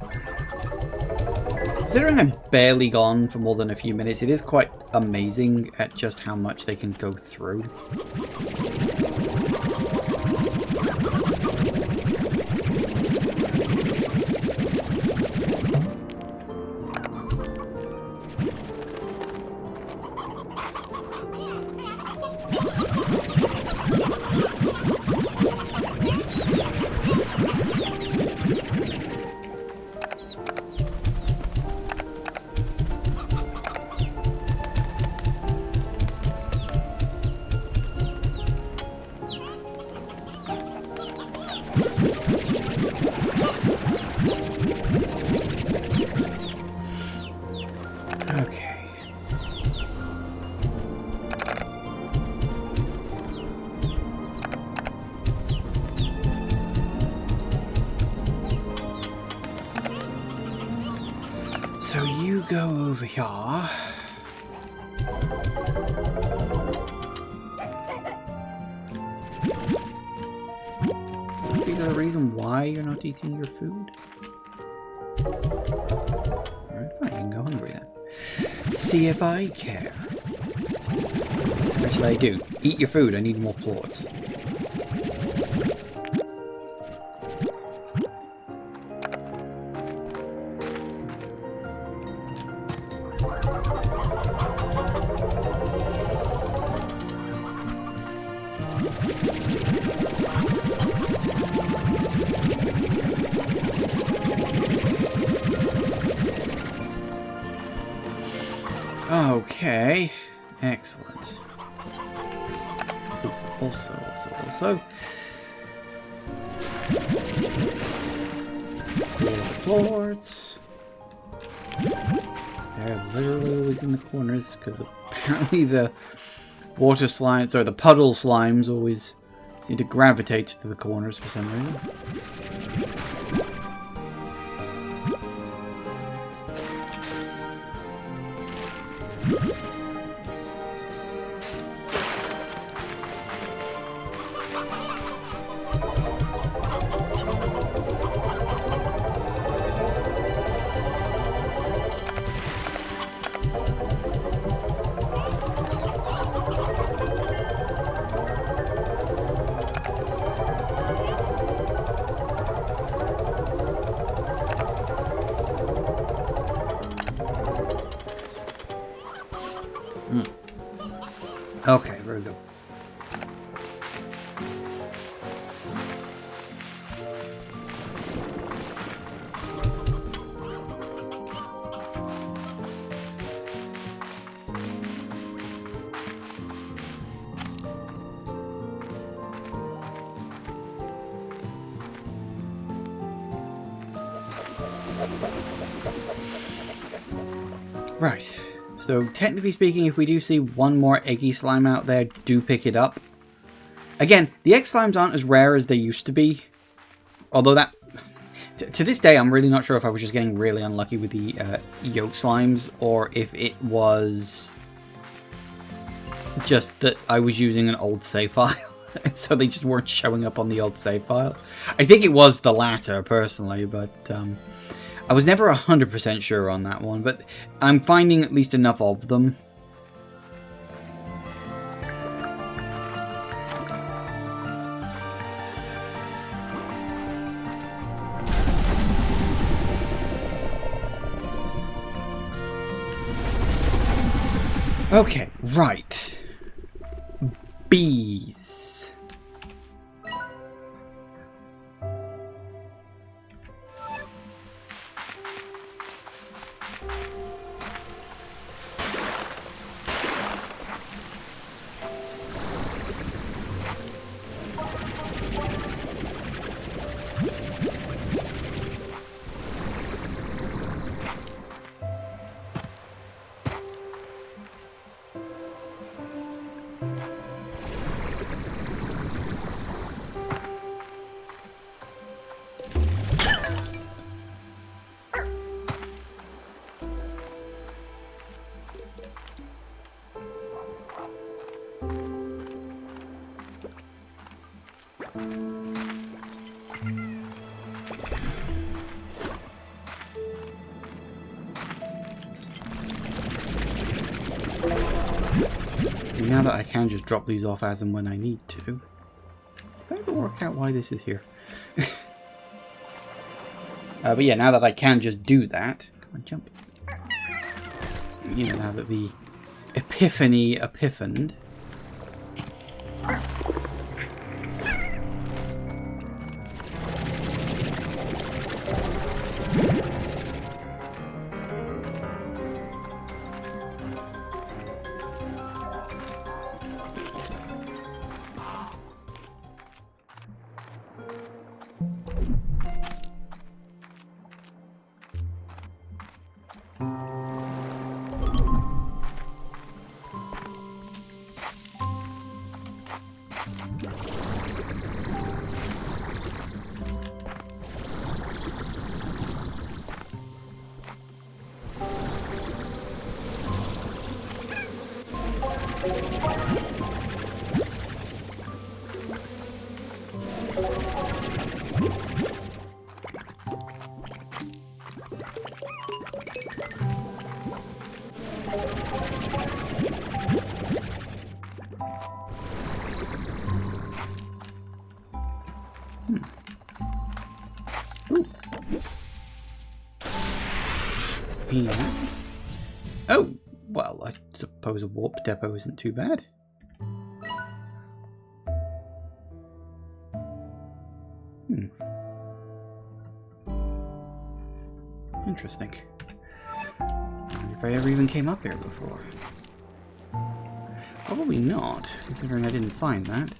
Considering I'm barely gone for more than a few minutes, it is quite amazing at just how much they can go through. Okay. So you go over here. Is there a reason why you're not eating your food? Alright, fine, you can go hungry then. See if I care. What should I do? Eat your food, I need more plorts. Okay, excellent. Also. Plorts. They're literally always in the corners because apparently the water slimes, or the puddle slimes, always seem to gravitate to the corners for some reason. Okay, very good. Right. So, technically speaking, if we do see one more eggy slime out there, do pick it up. Again, the egg slimes aren't as rare as they used to be. Although that... To this day, I'm really not sure if I was just getting really unlucky with the yolk slimes, or if it was just that I was using an old save file. So they just weren't showing up on the old save file. I think it was the latter, personally, but... I was never 100% sure on that one, but I'm finding at least enough of them. Okay, right. Bees. Now that I can just drop these off as and when I need to, I don't work out why this is here. But yeah, now that I can just do that, come on, jump. You know, now that the epiphany epiphaned. Yeah. Oh, well, I suppose a warp depot isn't too bad. Interesting. I wonder if I ever even came up here before. Probably not, considering I didn't find that.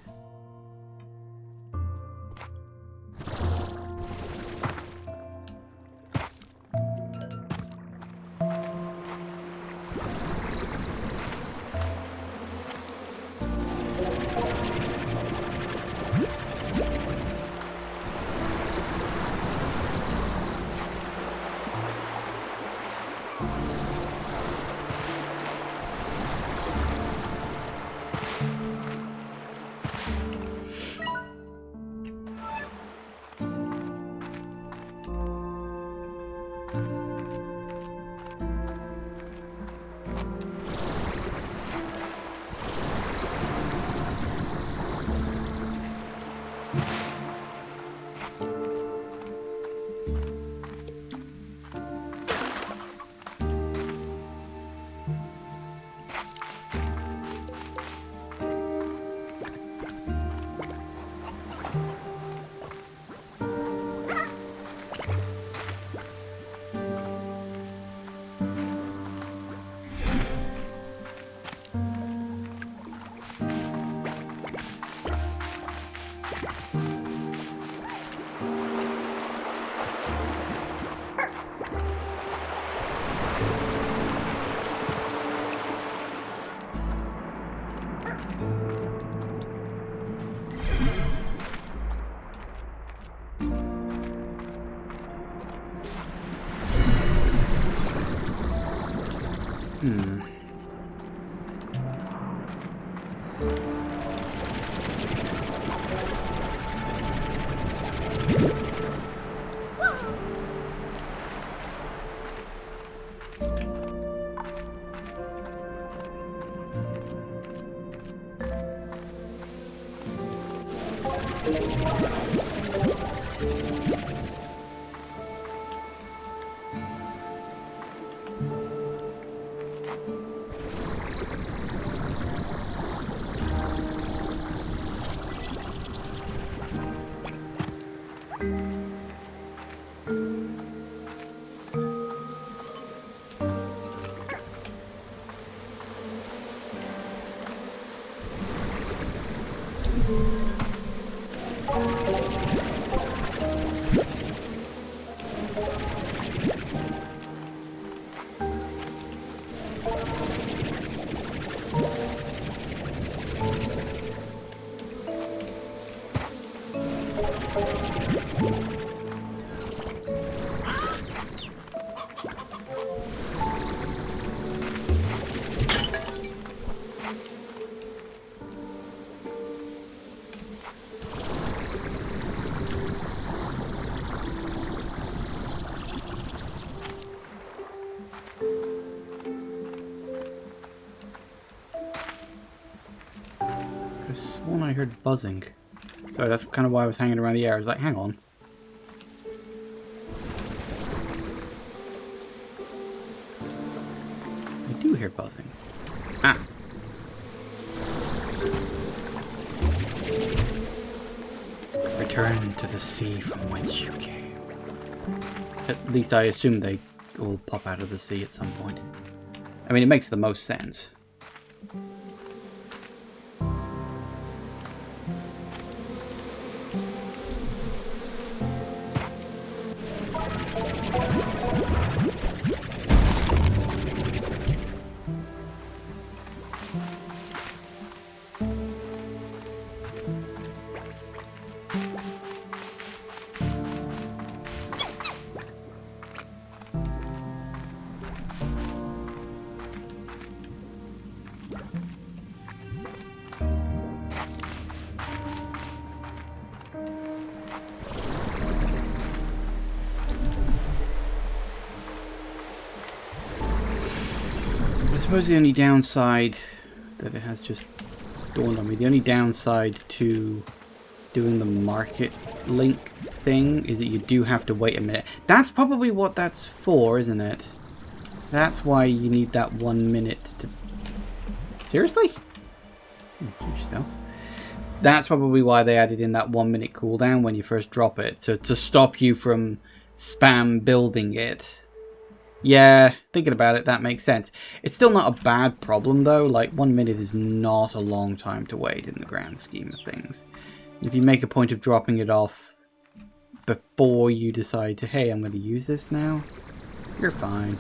sworn I heard buzzing. So that's kind of why I was hanging around the air. I was like, hang on. I do hear buzzing. Ah. Return to the sea from whence you came. At least I assume they all pop out of the sea at some point. I mean, it makes the most sense. I suppose the only downside that it has just dawned on me, the only downside to doing the market link thing is that you do have to wait a minute. That's probably what that's for, isn't it? That's why you need that 1 minute to... Seriously? Yourself. That's probably why they added in that 1 minute cooldown when you first drop it, to stop you from spam building it. Yeah, thinking about it, that makes sense. It's still not a bad problem, though. Like, 1 minute is not a long time to wait in the grand scheme of things. If you make a point of dropping it off before you decide to, hey, I'm going to use this now, you're fine.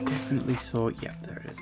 Definitely saw it. Yep, there it is.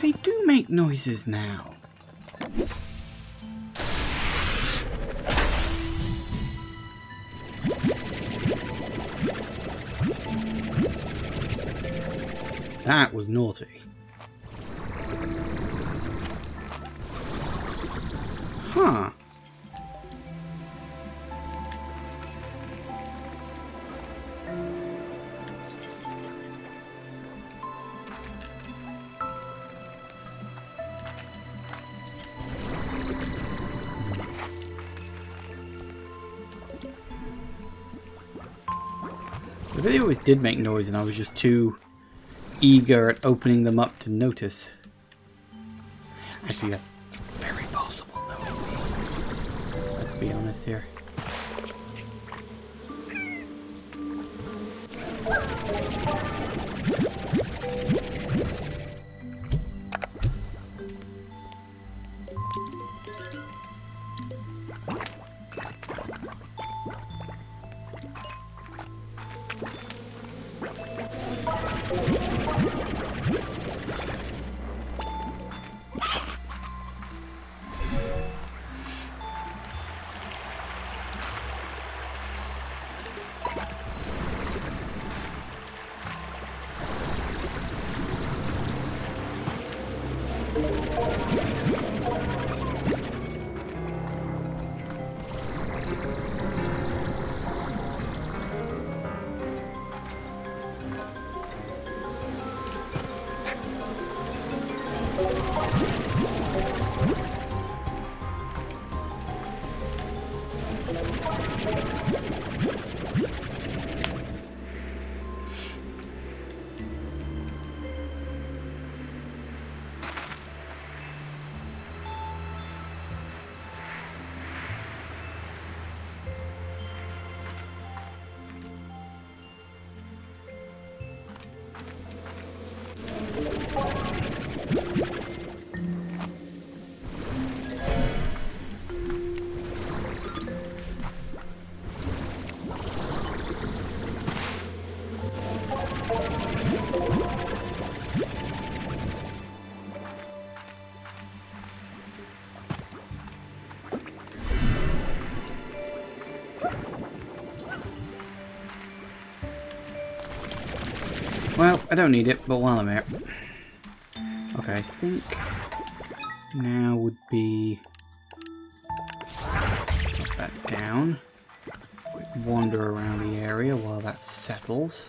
They do make noises now. That was naughty. Huh. The video always did make noise and I was just too eager at opening them up to notice. Actually, that's very possible, though. Let's be honest here. I don't need it, but while I'm here. Okay, I think now would be... Put that down. Quick wander around the area while that settles.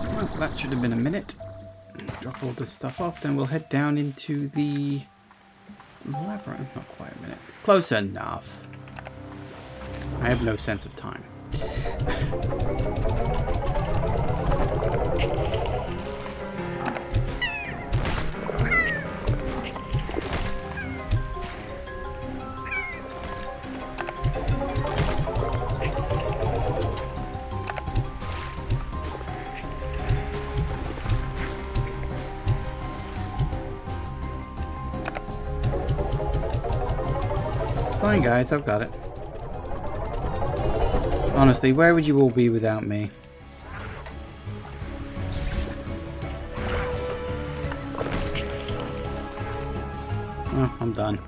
Well, that should have been a minute. Drop all this stuff off, then we'll head down into the labyrinth. Not quite a minute. Close enough. I have no sense of time. Fine, guys, I've got it. Honestly, where would you all be without me? Oh, I'm done.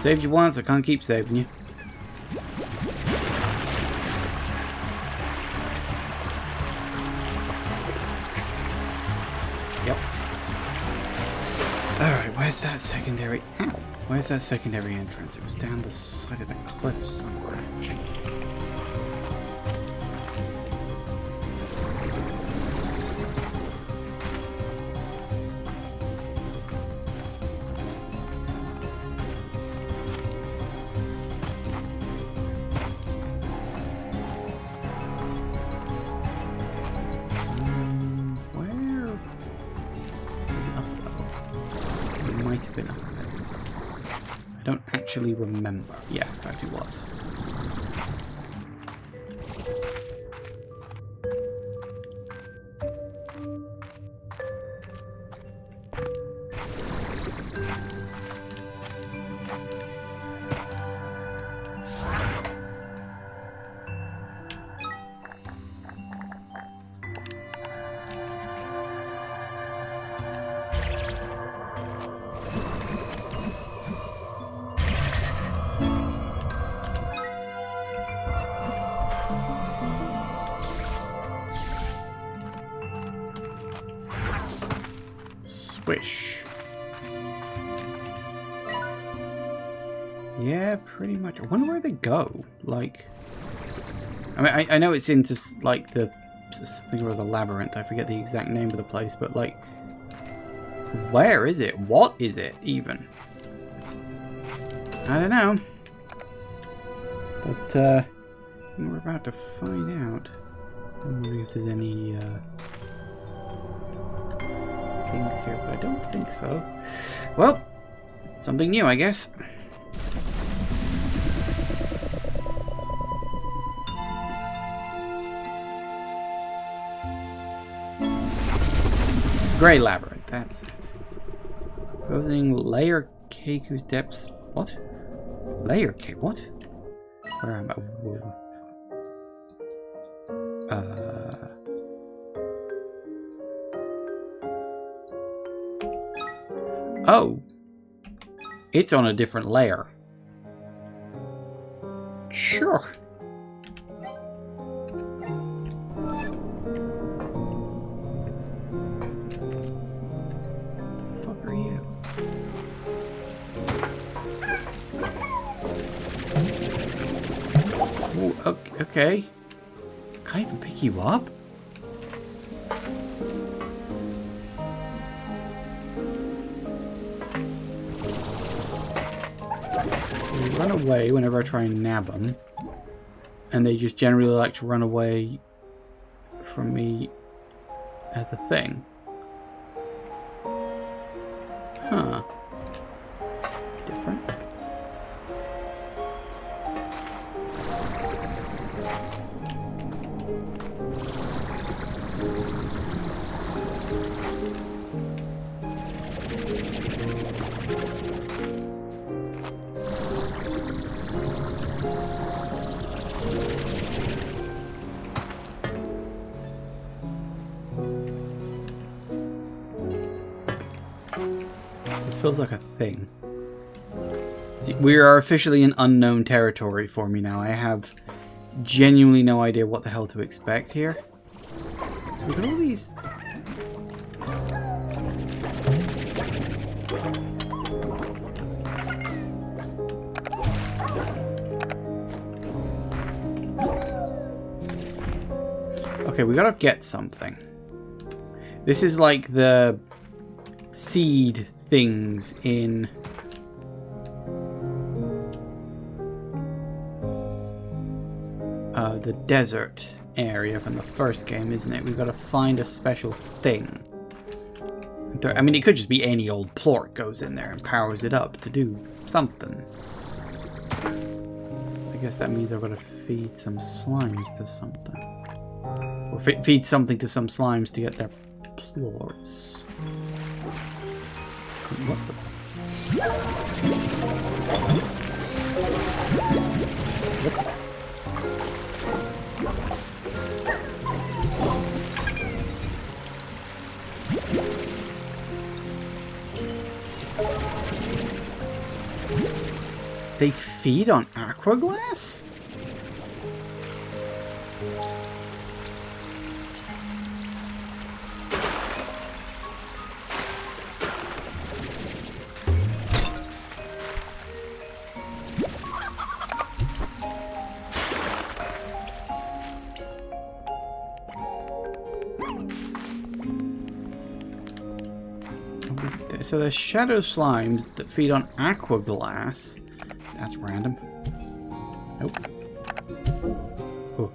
Saved you once, I can't keep saving you. Yep. Alright, where's that secondary... Ow. Where's that secondary entrance? It was down the side of the cliff somewhere. Where? Up level. It might have been up. I don't actually remember. Yeah, in fact it was. Swish. Yeah, pretty much. I wonder where they go. Like, I mean, I know it's into like the something or other labyrinth. I forget the exact name of the place, but like, where is it? What is it even? I don't know. But we're about to find out. I don't know if there's any things here, but I don't think so. Well, something new, I guess. Grey Labyrinth, that's it. Posing layer cake whose depths... What? Layer cake? What? Where am I? Whoa. Oh! It's on a different layer. Sure. The fuck are you? Ooh, okay. Can I even pick you up? They run away whenever I try and nab them. And they just generally like to run away from me as a thing. Huh. Different. This feels like a thing. See, we are officially in unknown territory for me now. I have genuinely no idea what the hell to expect here. Look at all these. Okay, we gotta get something. This is like the seed things in the desert area from the first game, isn't it? We've got to find a special thing. I mean, it could just be any old plort goes in there and powers it up to do something. I guess that means I've got to feed some slimes to something. Or feed something to some slimes to get their plorts. What the? What? They feed on aqua glass? So there's shadow slimes that feed on aqua glass. That's random. Nope. Oh.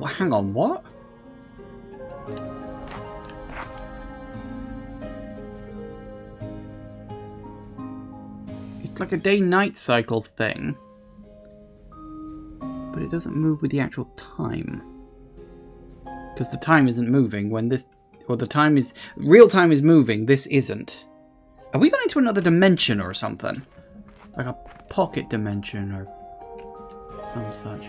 Hang on, what? It's like a day-night cycle thing. But it doesn't move with the actual time. Because the time isn't moving when this... Or the time is... Real time is moving, this isn't. Are we going into another dimension or something? Like a pocket dimension or some such.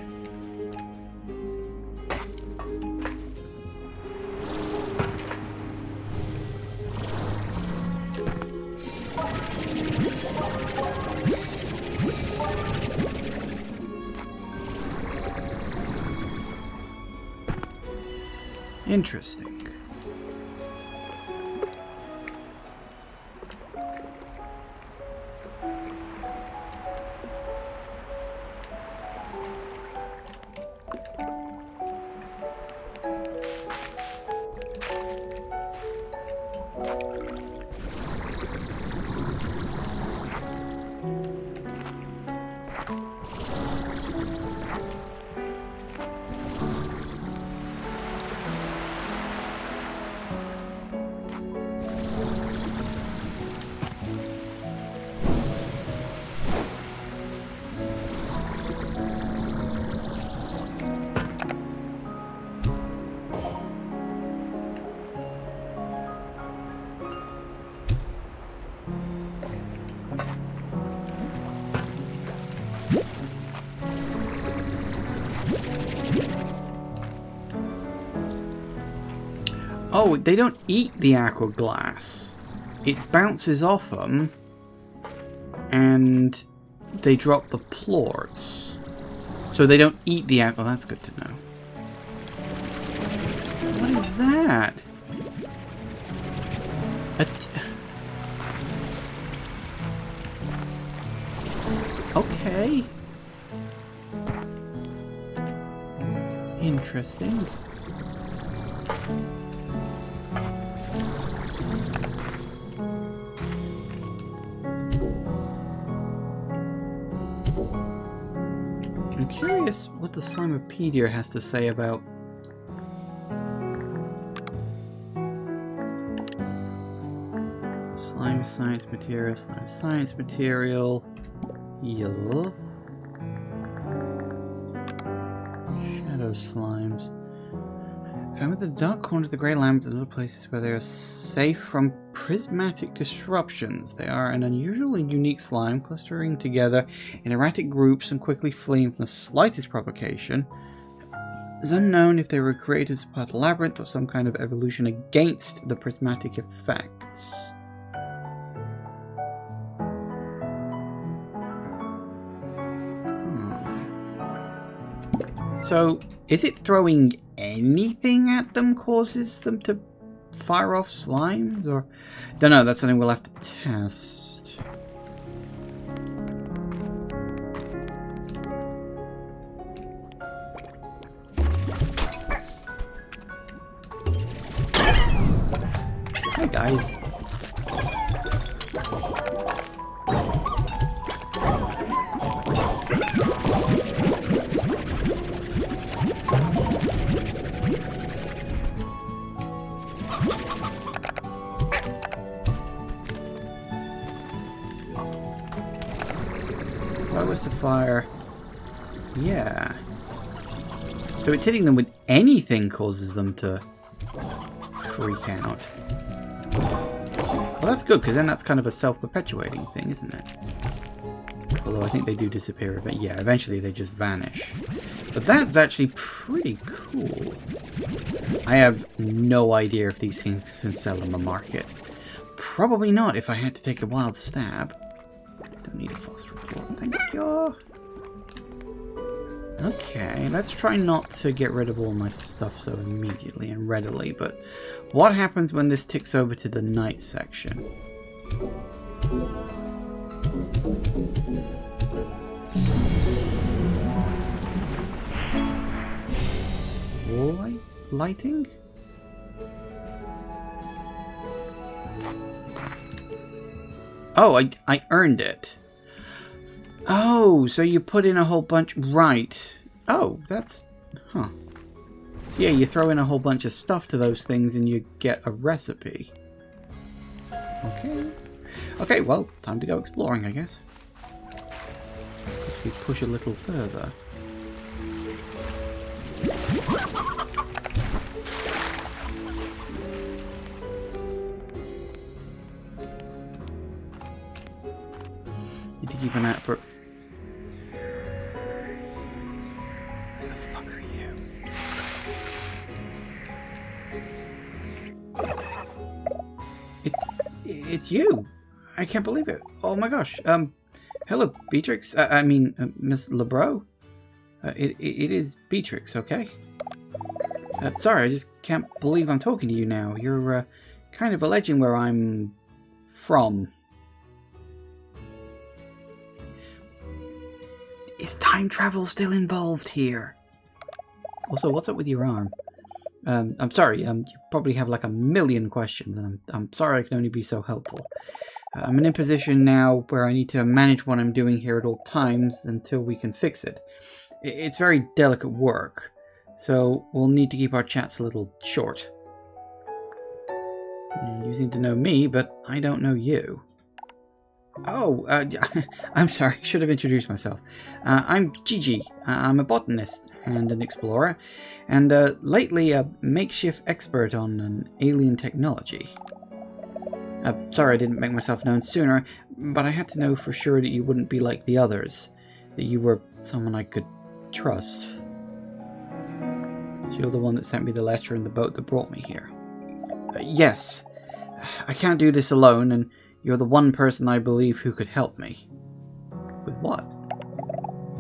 Interesting. Oh, they don't eat the aqua glass. It bounces off them, and they drop the plorts. So they don't eat the aqua. That's good to know. What is that? Okay. Interesting. curious what the Slimepedia has to say about... Slime science material, slime science material... Yup. Shadow slimes. Found at the dark corner of the Grey Labyrinth and other places where they are safe from prismatic disruptions. They are an unusual and unique slime, clustering together in erratic groups and quickly fleeing from the slightest provocation. It is unknown if they were created as part of the labyrinth or some kind of evolution against the prismatic effects. So, is it throwing anything at them causes them to fire off slimes? Or, don't know, that's something we'll have to test. Hi guys. Where was the fire? Yeah. So it's hitting them with anything causes them to freak out. Well, that's good, because then that's kind of a self-perpetuating thing, isn't it? Although I think they do disappear. But yeah, eventually they just vanish. But that's actually pretty cool. I have no idea if these things can sell on the market. Probably not if I had to take a wild stab. Don't need a phosphor plot, thank you. Okay, let's try not to get rid of all my stuff so immediately and readily, but what happens when this ticks over to the night section? Lighting? Oh, I earned it. Oh, so you put in a whole bunch... Right. Oh, that's... Huh. Yeah, you throw in a whole bunch of stuff to those things and you get a recipe. Okay. Okay, well, time to go exploring, I guess. If we push a little further. Need to keep an eye out for... Who the fuck are you? It's you. I can't believe it. Oh my gosh. Hello, Beatrix. Miss LeBro. It is Beatrix, okay? Sorry, I just can't believe I'm talking to you now. You're kind of a legend where I'm from. Is time travel still involved here? Also, what's up with your arm? I'm sorry, you probably have like a million questions, and I'm sorry I can only be so helpful. I'm in a position now where I need to manage what I'm doing here at all times until we can fix it. It's very delicate work, so we'll need to keep our chats a little short. You seem to know me, but I don't know you. Oh, I'm sorry, I should have introduced myself. I'm Gigi. I'm a botanist and an explorer, and lately a makeshift expert on an alien technology. Sorry I didn't make myself known sooner, but I had to know for sure that you wouldn't be like the others, that you were someone I could trust. You're the one that sent me the letter and the boat that brought me here. Yes, I can't do this alone, and you're the one person I believe who could help me. With what?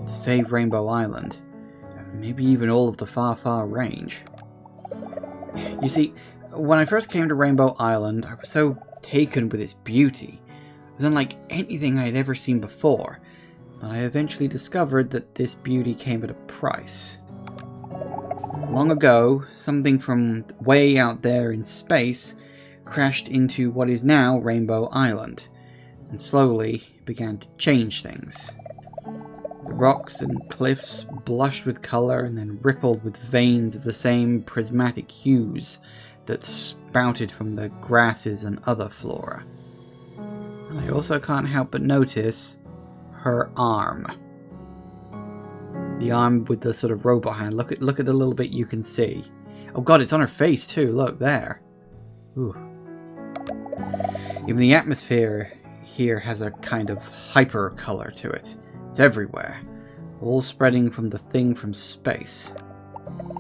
To save Rainbow Island. Maybe even all of the far, far range. You see, when I first came to Rainbow Island, I was so taken with its beauty. It was unlike anything I had ever seen before. But I eventually discovered that this beauty came at a price. Long ago, something from way out there in space crashed into what is now Rainbow Island, and slowly began to change things. The rocks and cliffs blushed with colour and then rippled with veins of the same prismatic hues that spouted from the grasses and other flora. And I also can't help but notice her arm. The arm with the sort of robot hand. Look at the little bit you can see. Oh god, it's on her face too. Look there. Ooh. Even the atmosphere here has a kind of hyper color to it. It's everywhere, all spreading from the thing from space.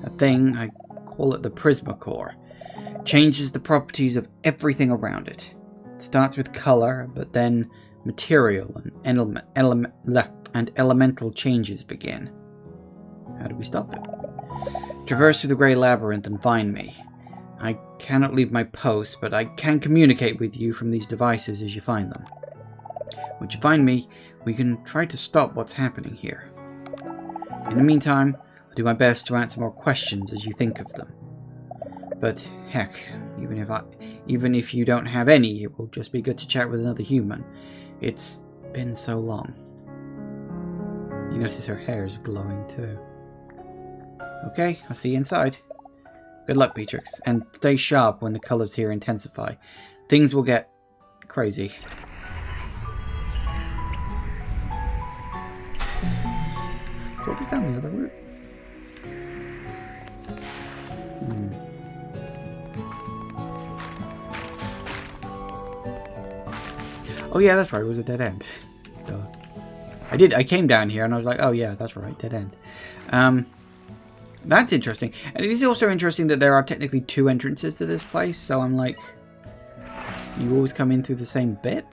A thing, I call it the Prismacore, changes the properties of everything around it. It starts with color, but then material and elemental changes begin. How do we stop it? Traverse through the Grey Labyrinth and find me. I cannot leave my post, but I can communicate with you from these devices as you find them. Once you find me, we can try to stop what's happening here. In the meantime, I'll do my best to answer more questions as you think of them. But heck, even if you don't have any, it will just be good to chat with another human. It's been so long. You notice her hair is glowing too. Okay, I'll see you inside. Good luck, Beatrix, and stay sharp when the colours here intensify. Things will get crazy. So what was down the other route? Oh yeah, that's right, it was a dead end. Duh. I came down here and I was like, oh yeah, that's right, dead end. That's interesting. And it is also interesting that there are technically 2 entrances to this place, so I'm like, do you always come in through the same bit?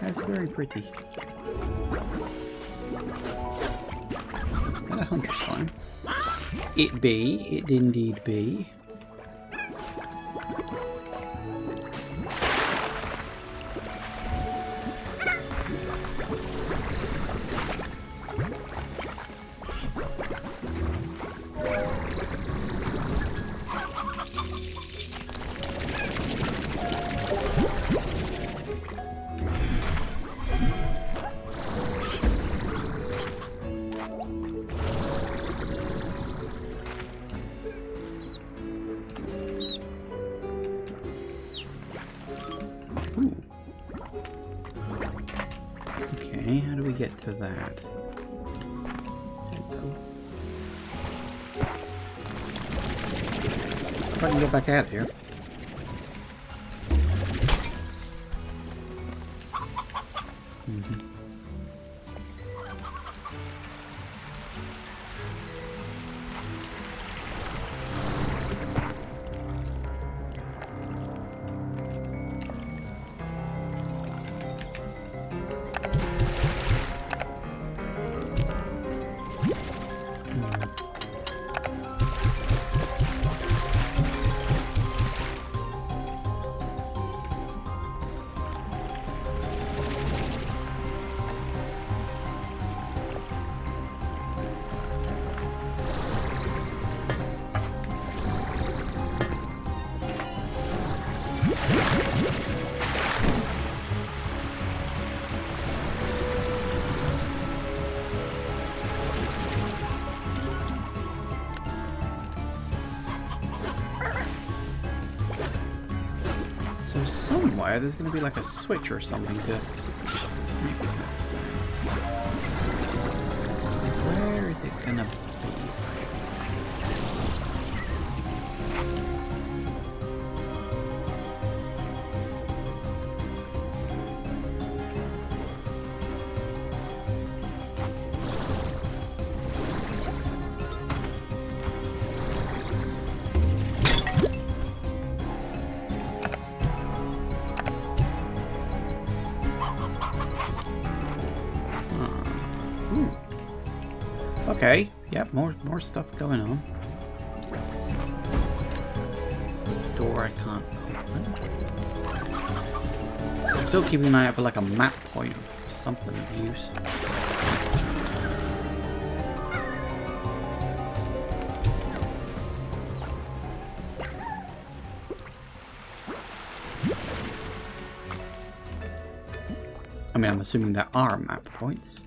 That's very pretty. And a hunter slime. It indeed be. Okay, how do we get to that? There we go. If I can get back out here. So somewhere there's going to be like a switch or something to access that. Where is it going to be? Okay. Yep, more stuff going on. Door I can't open. I'm still keeping an eye out for like a map point or something of use. I mean, I'm assuming there are map points.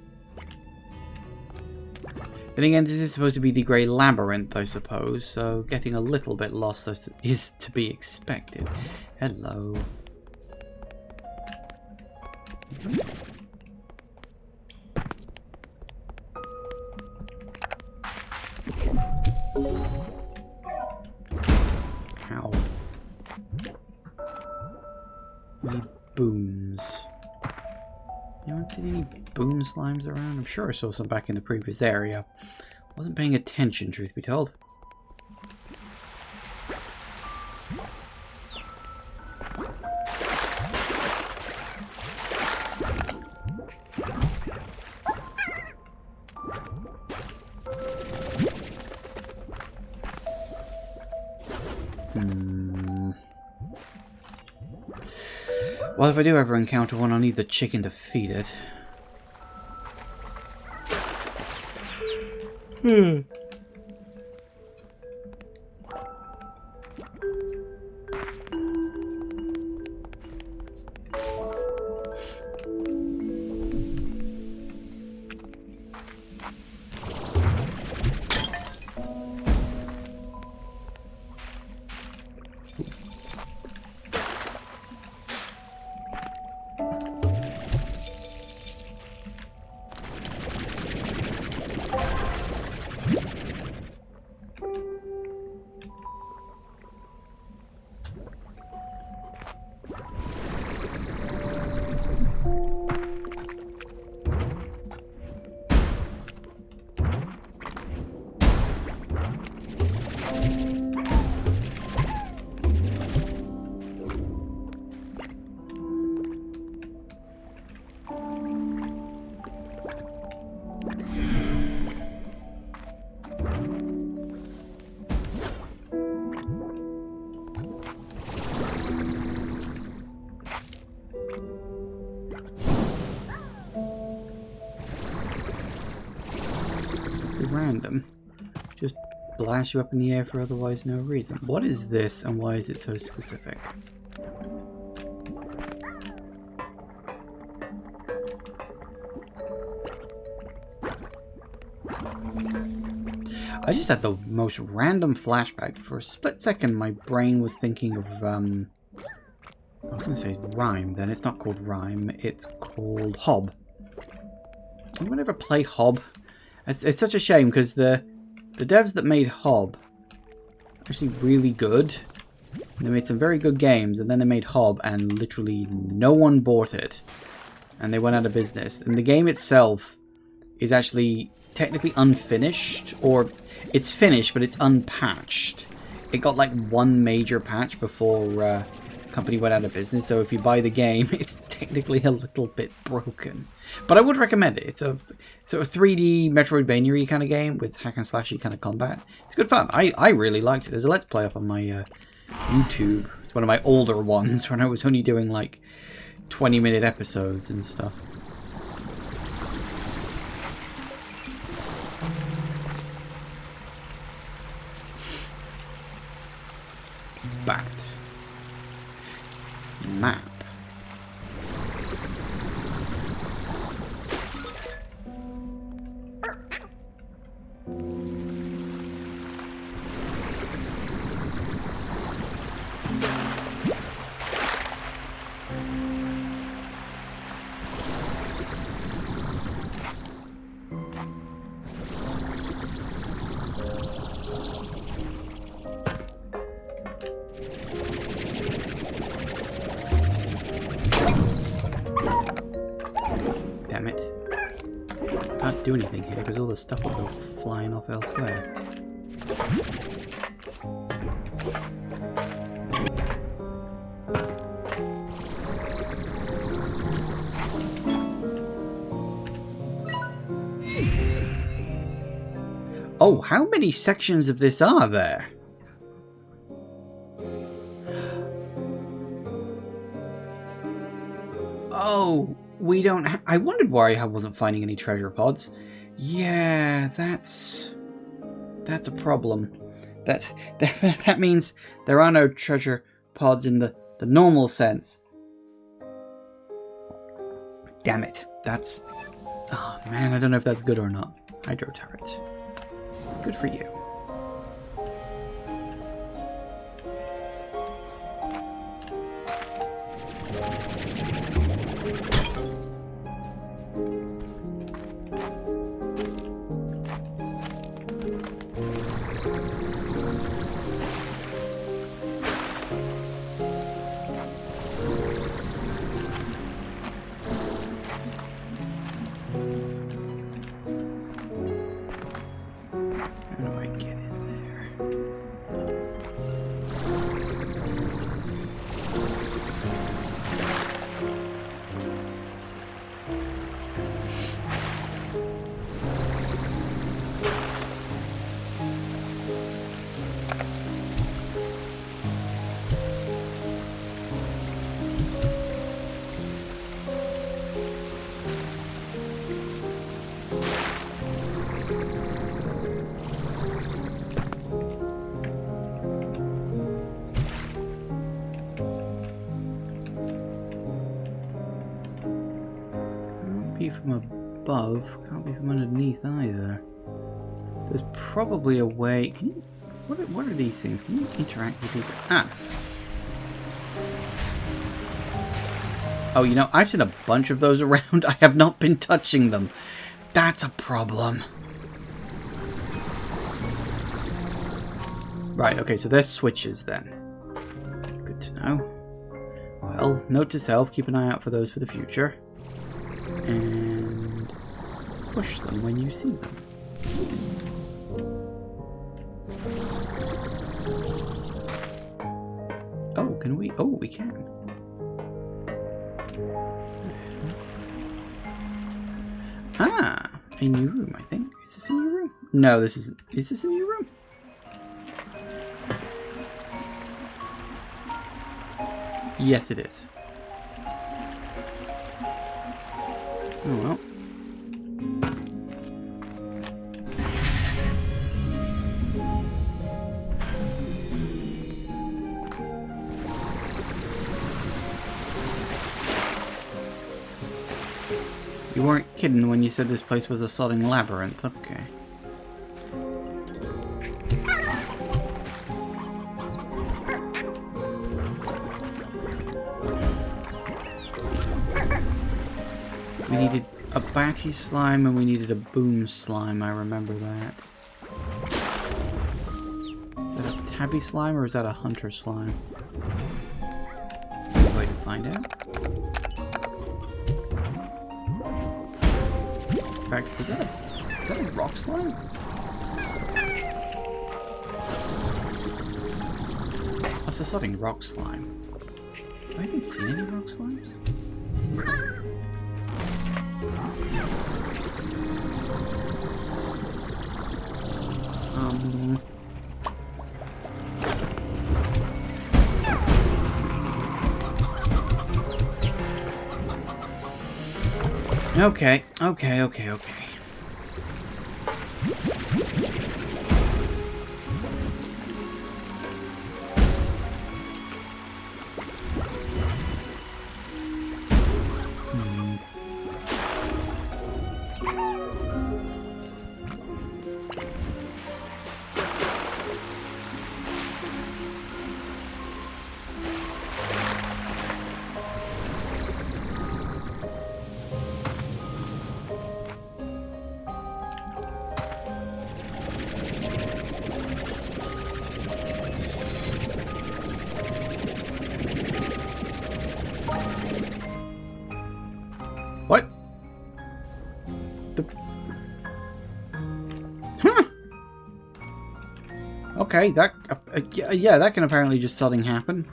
Then again, this is supposed to be the Grey Labyrinth, I suppose, so getting a little bit lost is to be expected. Hello. Ow. Need booms. Anyone see any boom slimes around? I'm sure I saw some back in the previous area. Wasn't paying attention, truth be told. Well, if I do ever encounter one, I'll need the chicken to feed it. Random. Just blast you up in the air for otherwise no reason. What is this and why is it so specific? I just had the most random flashback. For a split second my brain was thinking of I was going to say Rhyme, then it's not called Rhyme, it's called Hob. Anyone ever play Hob? It's such a shame because the devs that made Hob are actually really good. They made some very good games, and then they made Hob, and literally no one bought it, and they went out of business. And the game itself is actually technically unfinished, or it's finished, but it's unpatched. It got like one major patch before the company went out of business, so if you buy the game, it's technically a little bit broken. But I would recommend it. It's a sort of 3D Metroidvania kind of game with hack and slashy kind of combat. It's good fun. I really liked it. There's a Let's Play up on my YouTube. It's one of my older ones when I was only doing like 20-minute episodes and stuff. Bat. Map. Damn it. Can't do anything here because all the stuff will go flying off elsewhere. how many sections of this are there? Oh, we don't... I wondered why I wasn't finding any treasure pods. Yeah, that's a problem. That means there are no treasure pods in the normal sense. Damn it. That's... Oh, man, I don't know if that's good or not. Hydro turrets. Good for you. From above, can't be from underneath either. There's probably a way. Can you? What are these things? Can you interact with these? Ah. Oh, you know, I've seen a bunch of those around. I have not been touching them. That's a problem. Right. Okay. So there's switches then. Good to know. Well, note to self: keep an eye out for those for the future. And push them when you see them. Oh, can we? Oh, we can. Ah, a new room, I think. Is this a new room? No, this isn't. Is this a new room? Yes, it is. Oh well. You weren't kidding when you said this place was a sodding labyrinth. Okay. We needed a batty slime and we needed a boom slime, I remember that. Is that a tabby slime or is that a hunter slime? Way to find out. In fact, is that a rock slime? That's a sodding rock slime. I haven't seen any rock slimes. Okay. What? Huh. Okay, that yeah, that can apparently just suddenly happen.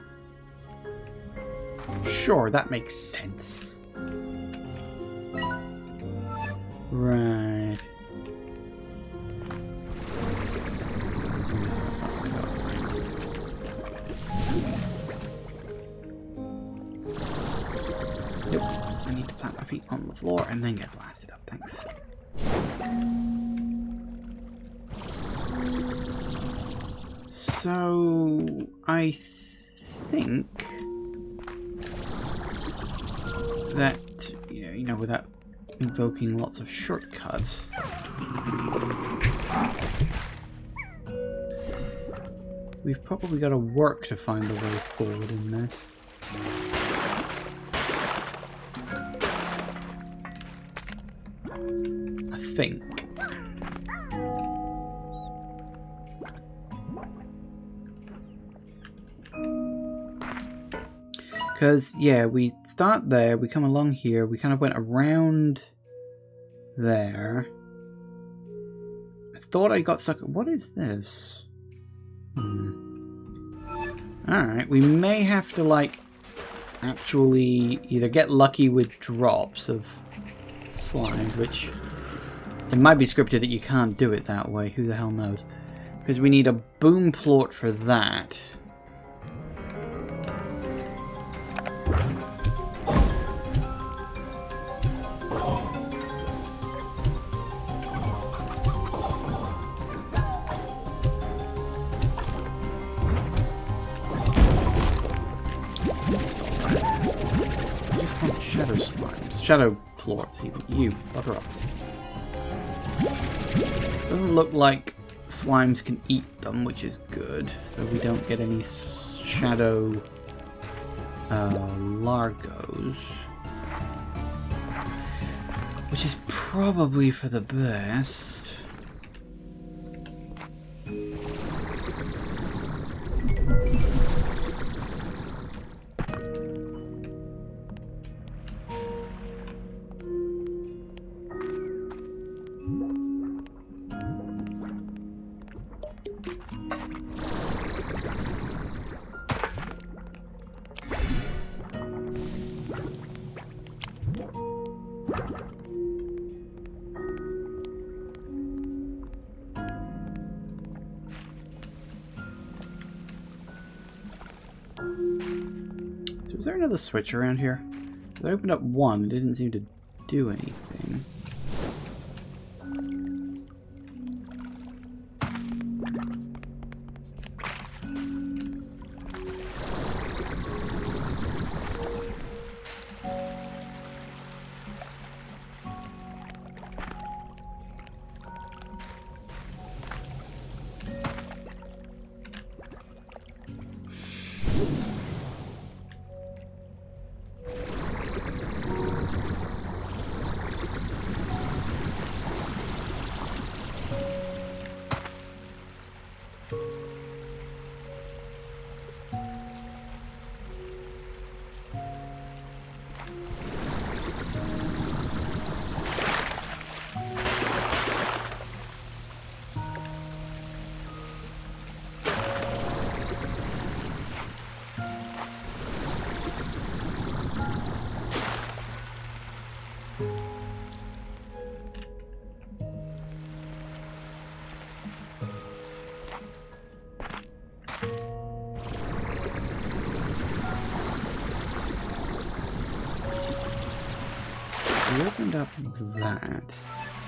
Sure, that makes sense. Right. floor and then get blasted up. Thanks. So I think that, you know, without invoking lots of shortcuts, we've probably got to work to find a way forward in this. I think. Because, yeah, we start there, we come along here, we kind of went around there. I thought I got stuck. What is this? Alright, we may have to, like, actually either get lucky with drops of slimes, which it might be scripted that you can't do it that way. Who the hell knows? Because we need a boom plort for that. Shadow slimes. Shadow plorts, even. You, butter up. Doesn't look like slimes can eat them, which is good. So we don't get any shadow largos. Which is probably for the best. So is there another switch around here? I opened up one, it didn't seem to do anything. We opened up that.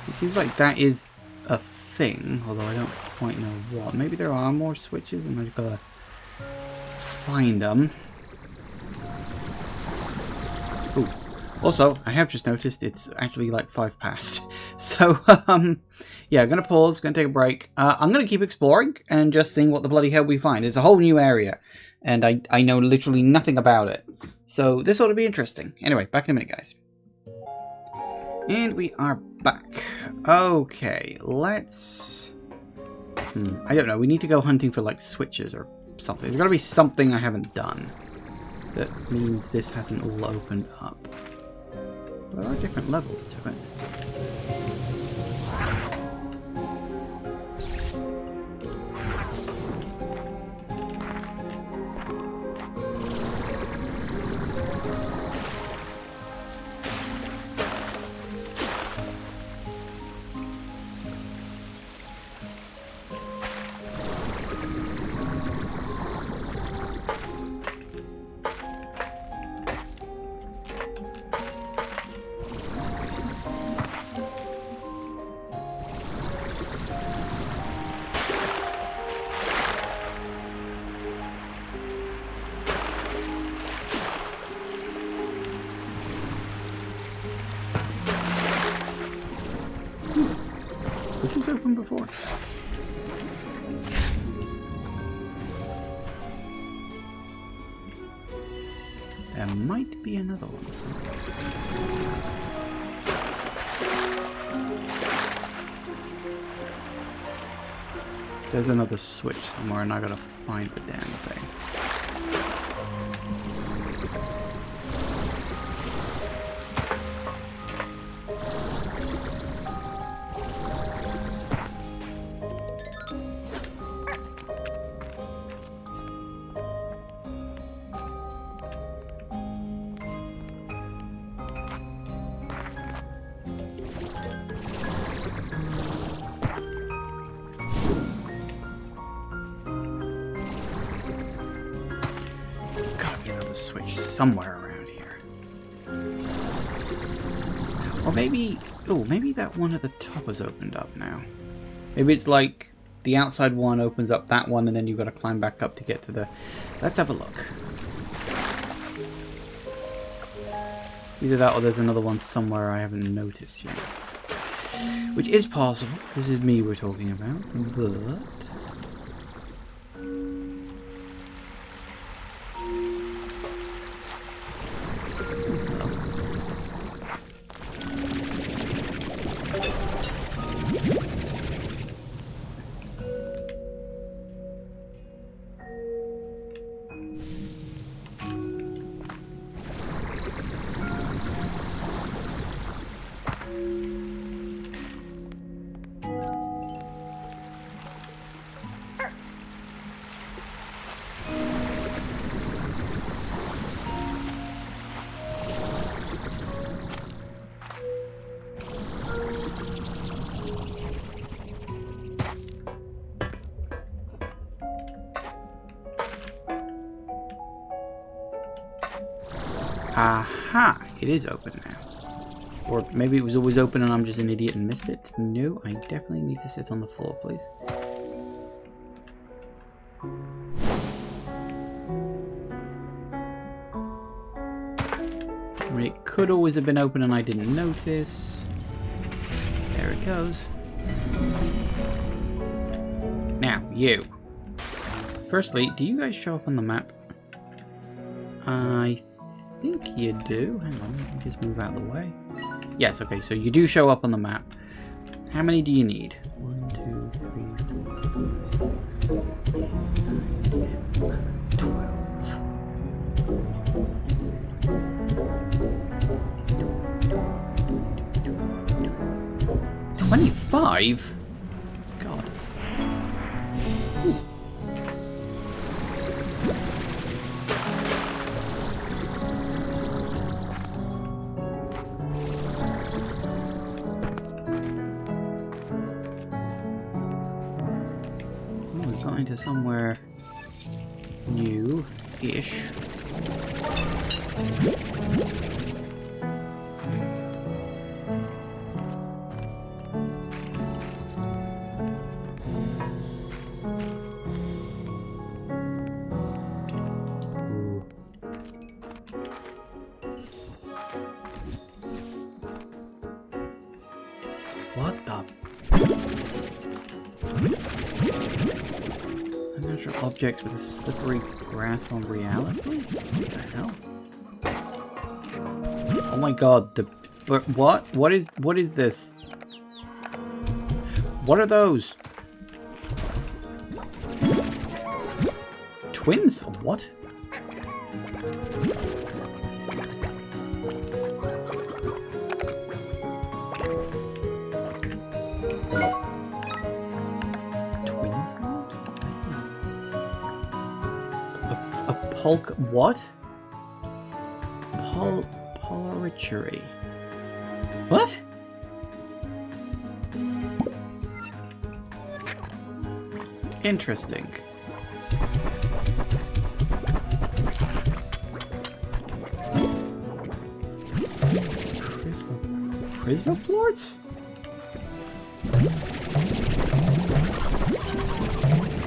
It seems like that is a thing, although I don't quite know what. Maybe there are more switches and I've got to find them. Ooh. Also, I have just noticed it's actually like 5 past. So, yeah, I'm going to pause, going to take a break. I'm going to keep exploring and just seeing what the bloody hell we find. It's a whole new area, and I know literally nothing about it. So this ought to be interesting. Anyway, back in a minute, guys. And we are back. Okay, let's... I don't know, we need to go hunting for, like, switches or something. There's got to be something I haven't done. That means this hasn't all opened up. There are different levels to it. this open before? There might be another one somewhere. There's another switch somewhere and I gotta find the damn thing. Switch somewhere around here. Or maybe... oh, maybe that one at the top has opened up now. Maybe it's like the outside one opens up that one and then you've got to climb back up to get to the... Let's have a look. Either that or there's another one somewhere I haven't noticed yet. Which is possible. This is me we're talking about. But... aha! It is open now. Or maybe it was always open and I'm just an idiot and missed it. No, I definitely need to sit on the floor, please. I mean, it could always have been open and I didn't notice. There it goes. Now, you. Firstly, do you guys show up on the map? I think you do. Hang on, let me just move out of the way. Yes, okay, so you do show up on the map. How many do you need? 1, 2, 3, 4, 5, 6, 7, 8, 9, 10, 12. 25? God. Ooh. We got into somewhere new-ish. What the? Unnatural objects with a slippery grasp on reality? What the hell? Oh my god, but what? What is this? What are those? Twins? What? What? Polarichery. What? Interesting. Prismaplorts?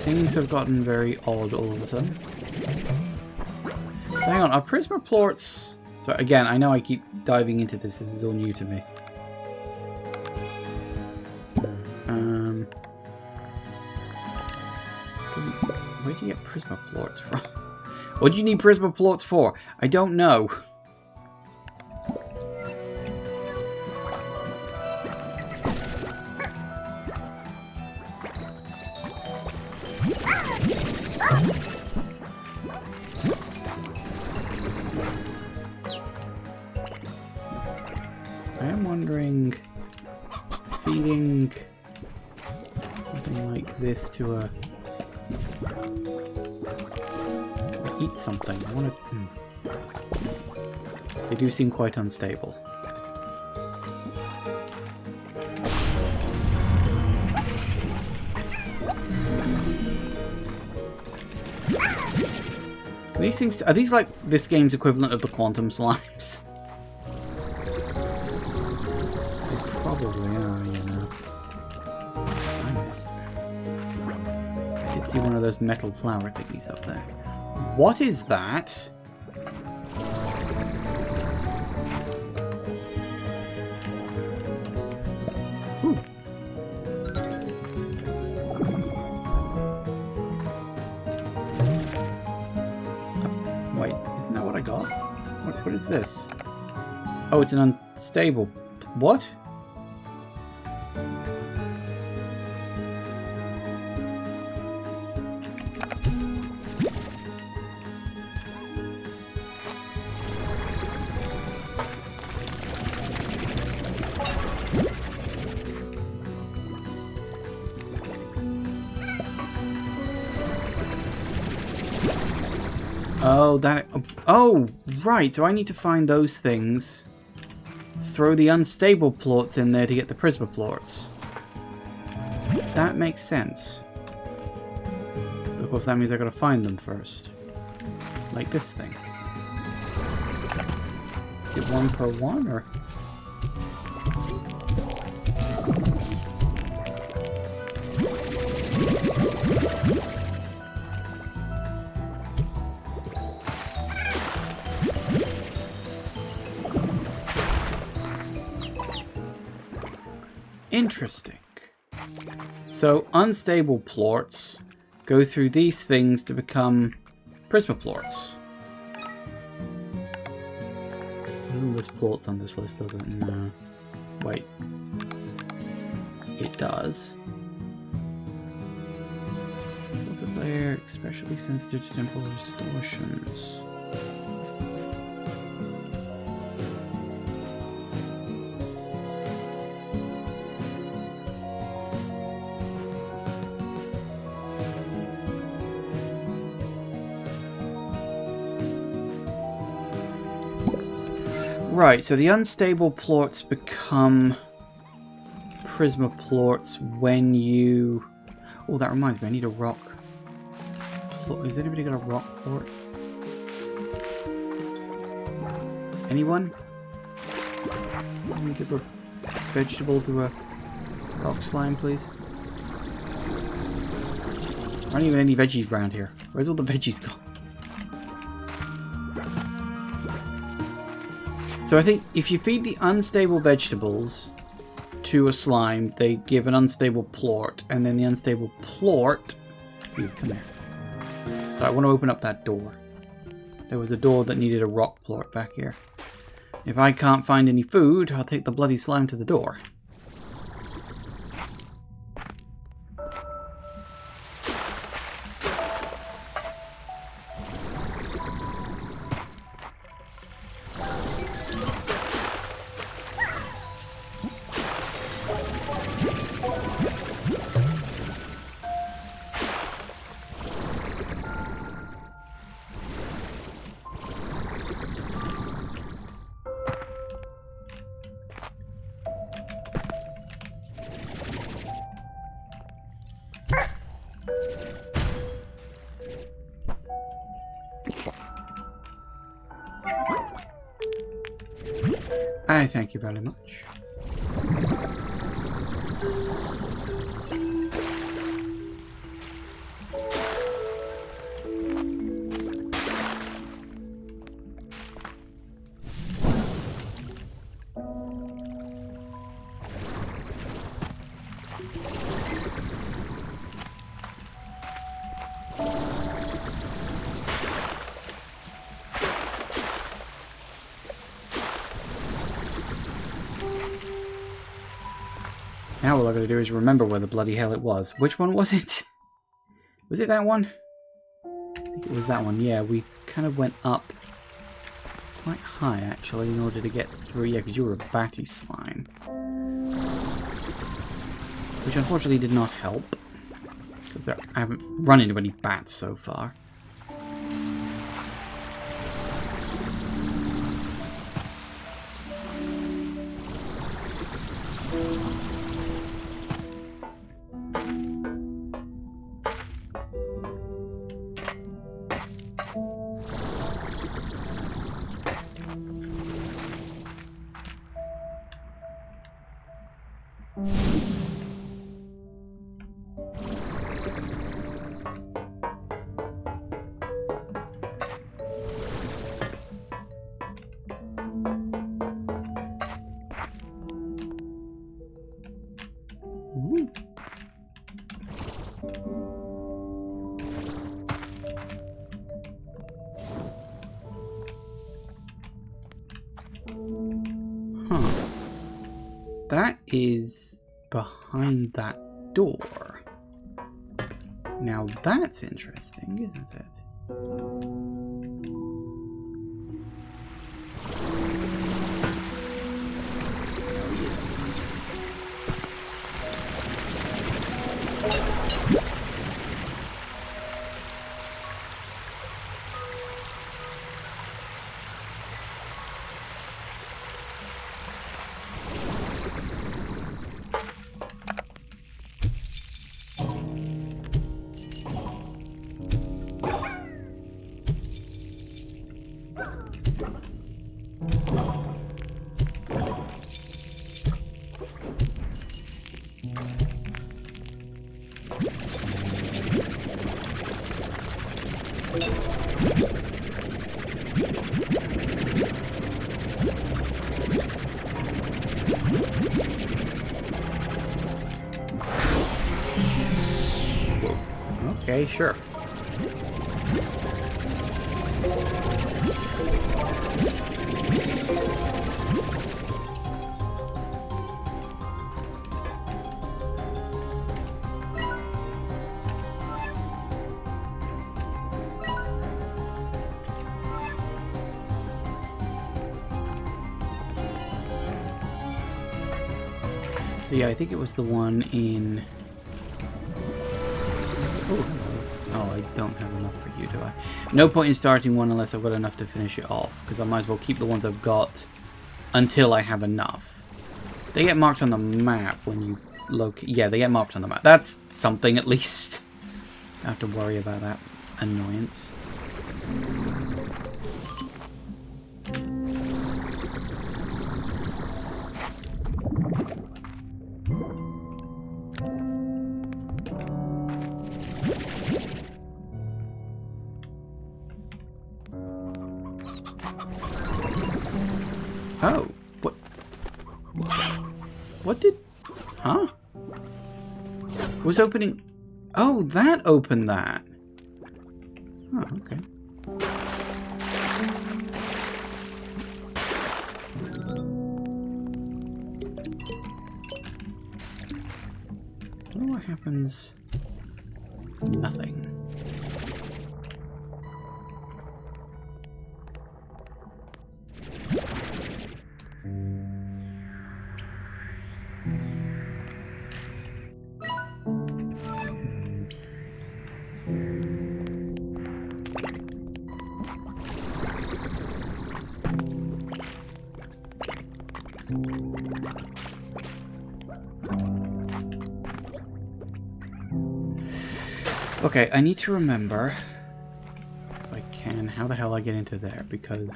Things have gotten very odd all of a sudden. Hang on, are prismaplorts... So again, I know I keep diving into this. This is all new to me. Where do you get prisma plorts from? What do you need prisma plorts for? I don't know. I am wondering, feeding something like this to a... eat something. I want to... They do seem quite unstable. These things... Are these like this game's equivalent of the quantum slimes? They probably are, you know. I missed. I did see one of those metal flower thingies up there. What is that? Ooh. Wait, isn't that what I got? What is this? Oh, it's an unstable... What? Oh, that... Oh, right. So I need to find those things. Throw the unstable plorts in there to get the prisma plorts. That makes sense. But of course, that means I've got to find them first. Like this thing. Is it 1 per 1, or...? Interesting. So unstable plorts go through these things to become prisma plorts. Doesn't list plorts on this list, does it? No. Wait. It does. Multiplayer, especially sensitive to temporal distortions. Right, so the unstable plorts become prisma plorts when you... Oh, that reminds me, I need a rock. Has anybody got a rock plort? Anyone? Can you give a vegetable to a rock slime, please? There aren't even any veggies around here. Where's all the veggies gone? So I think if you feed the unstable vegetables to a slime, they give an unstable plort, and then the unstable plort... Ooh, come here. So I want to open up that door. There was a door that needed a rock plort back here. If I can't find any food, I'll take the bloody slime to the door. I thank you very much. all I gotta do is remember where the bloody hell it was. Which one was it? Was it that one? I think it was that one. Yeah, we kind of went up quite high, actually, in order to get through. Yeah, because you were a batty slime. Which unfortunately did not help. Because I haven't run into any bats so far. Ooh. Huh. That is behind that door. Now that's interesting, isn't it? Okay, sure. So yeah, I think it was the one in... Oh, I don't have enough for you, do I? No point in starting one unless I've got enough to finish it off, because I might as well keep the ones I've got until I have enough. They get marked on the map when you locate... Yeah, they get marked on the map. That's something, at least. I have to worry about that annoyance. Oh, what? What did... Huh? Was opening... Oh, that opened that. Oh, okay. I wonder what happens... Nothing. Okay, I need to remember, if I can, how the hell I get into there, because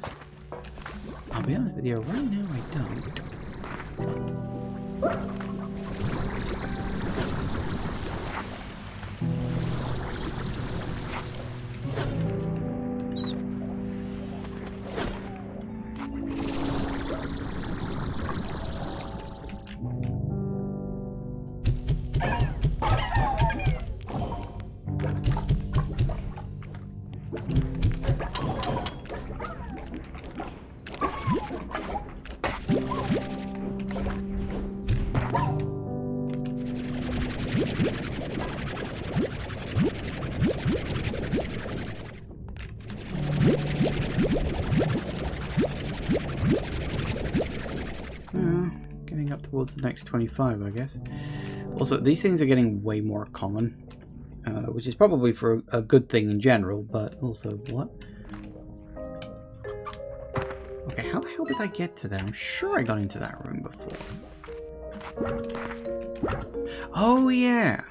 I'll be honest with you, right now I don't. towards the next 25, I guess. Also, these things are getting way more common, which is probably for a good thing in general, but also, what? Okay, how the hell did I get to there? I'm sure I got into that room before. Oh, yeah.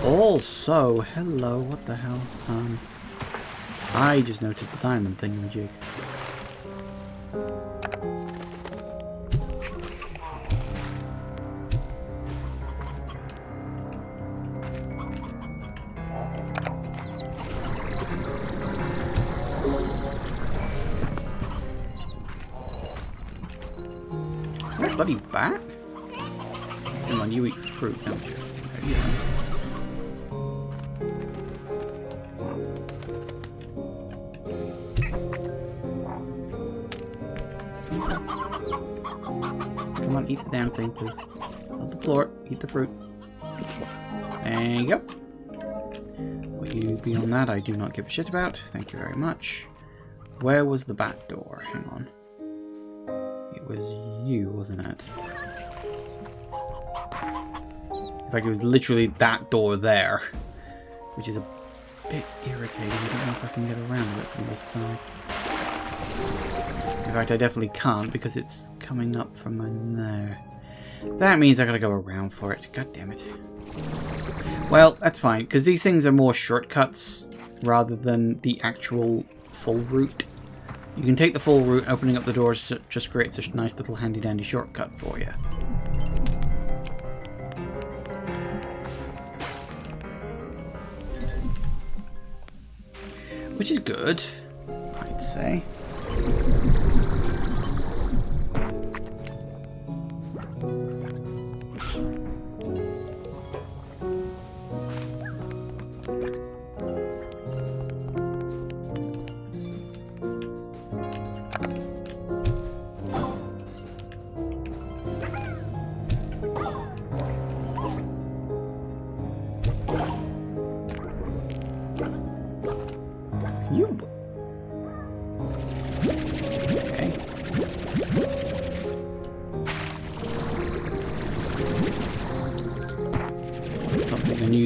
Also, hello, what the hell? I just noticed the diamond thingamajig. What a bloody bat? Come on, you eat fruit, don't you? There you go. Come on, eat the damn thing, please. Not the floor, eat the fruit. There you go. What you beyond that, I do not give a shit about. Thank you very much. Where was the back door? Hang on. It was you, wasn't it? In fact, it was literally that door there. Which is a bit irritating. I don't know if I can get around it from this side. In fact, I definitely can't because it's coming up from in there. That means I gotta go around for it. God damn it. Well, that's fine, because these things are more shortcuts rather than the actual full route. You can take the full route, opening up the doors just creates a nice little handy-dandy shortcut for you. Which is good, I'd say.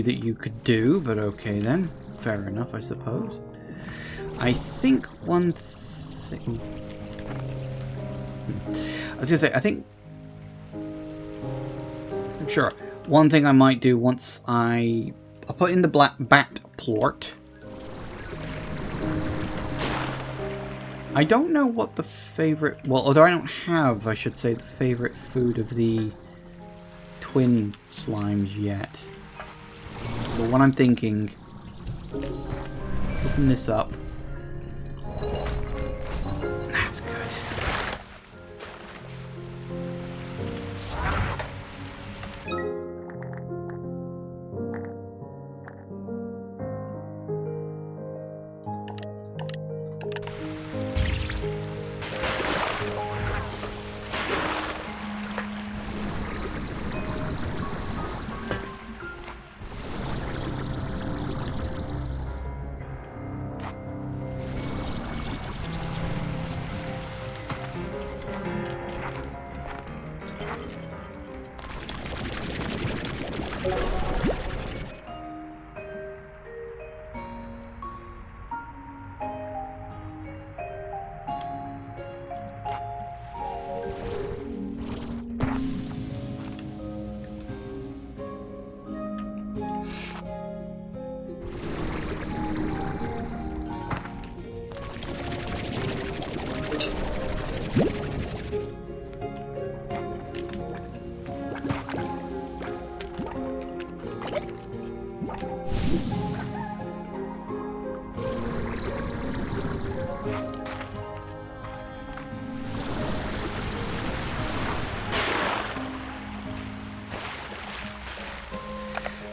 That you could do, but okay then. Fair enough, I suppose. I think one thing... I was gonna say, I think... Sure. One thing I might do once I'll put in the black bat plort. I don't know what the favorite... Well, although I don't have, I should say, the favorite food of the twin slimes yet. But what I'm thinking, open this up. That's good.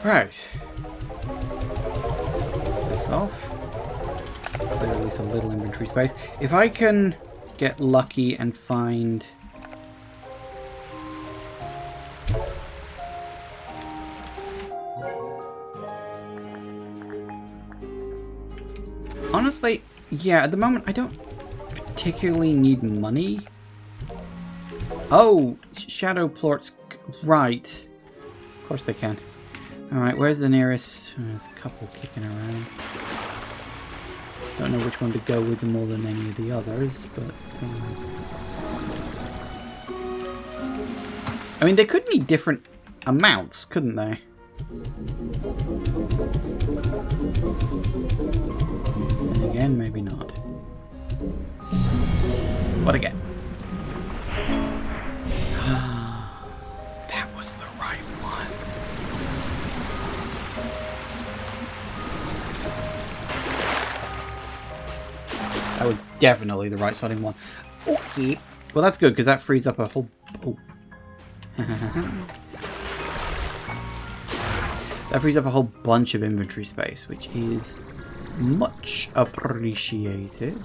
Right. This off. Clear at least a little inventory space. If I can get lucky and find... Honestly, yeah, at the moment I don't particularly need money. Oh, shadow plorts. Right. Of course they can. Alright, where's the nearest? There's a couple kicking around. Don't know which one to go with more than any of the others, but... I mean, they could need different amounts, couldn't they? And again, maybe not. What again? That was the right one. That was definitely the right sounding one. Okay. Well, that's good because that frees up a whole... Oh. That frees up a whole bunch of inventory space, which is much appreciated.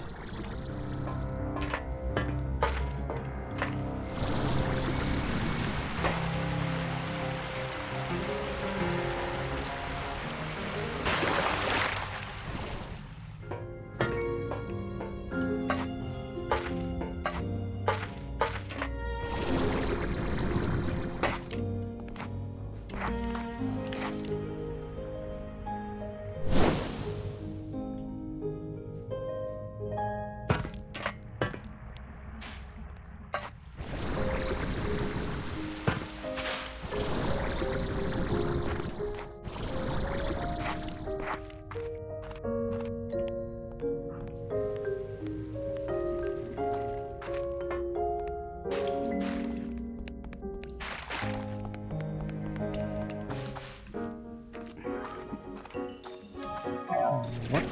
What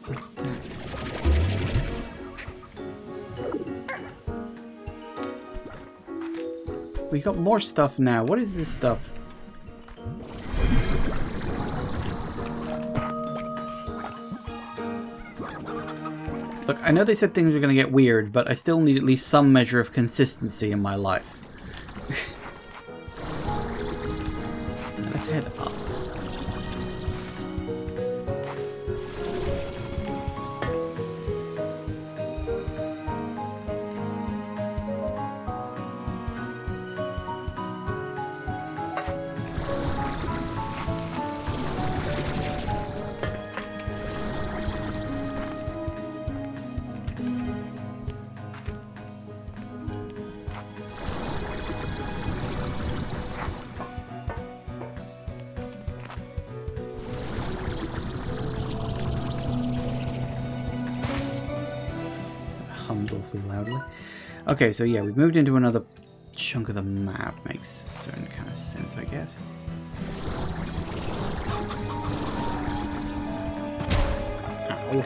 is that? We got more stuff now. What is this stuff? Look, I know they said things are going to get weird, but I still need at least some measure of consistency in my life. Let's head up. Hummed awfully loudly. Okay, so yeah, we've moved into another chunk of the map. Makes a certain kind of sense, I guess. Ow.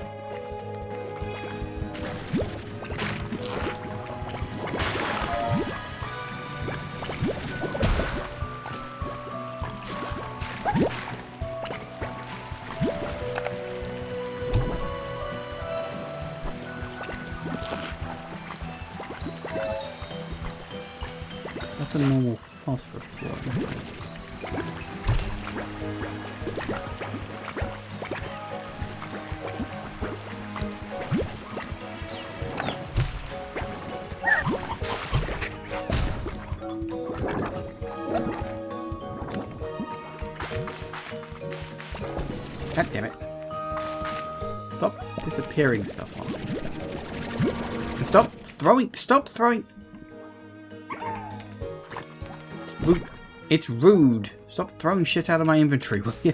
That's a normal phosphorus plot. God damn it. Stop disappearing stuff on me. Stop throwing. Rude. It's rude. Stop throwing shit out of my inventory, will you?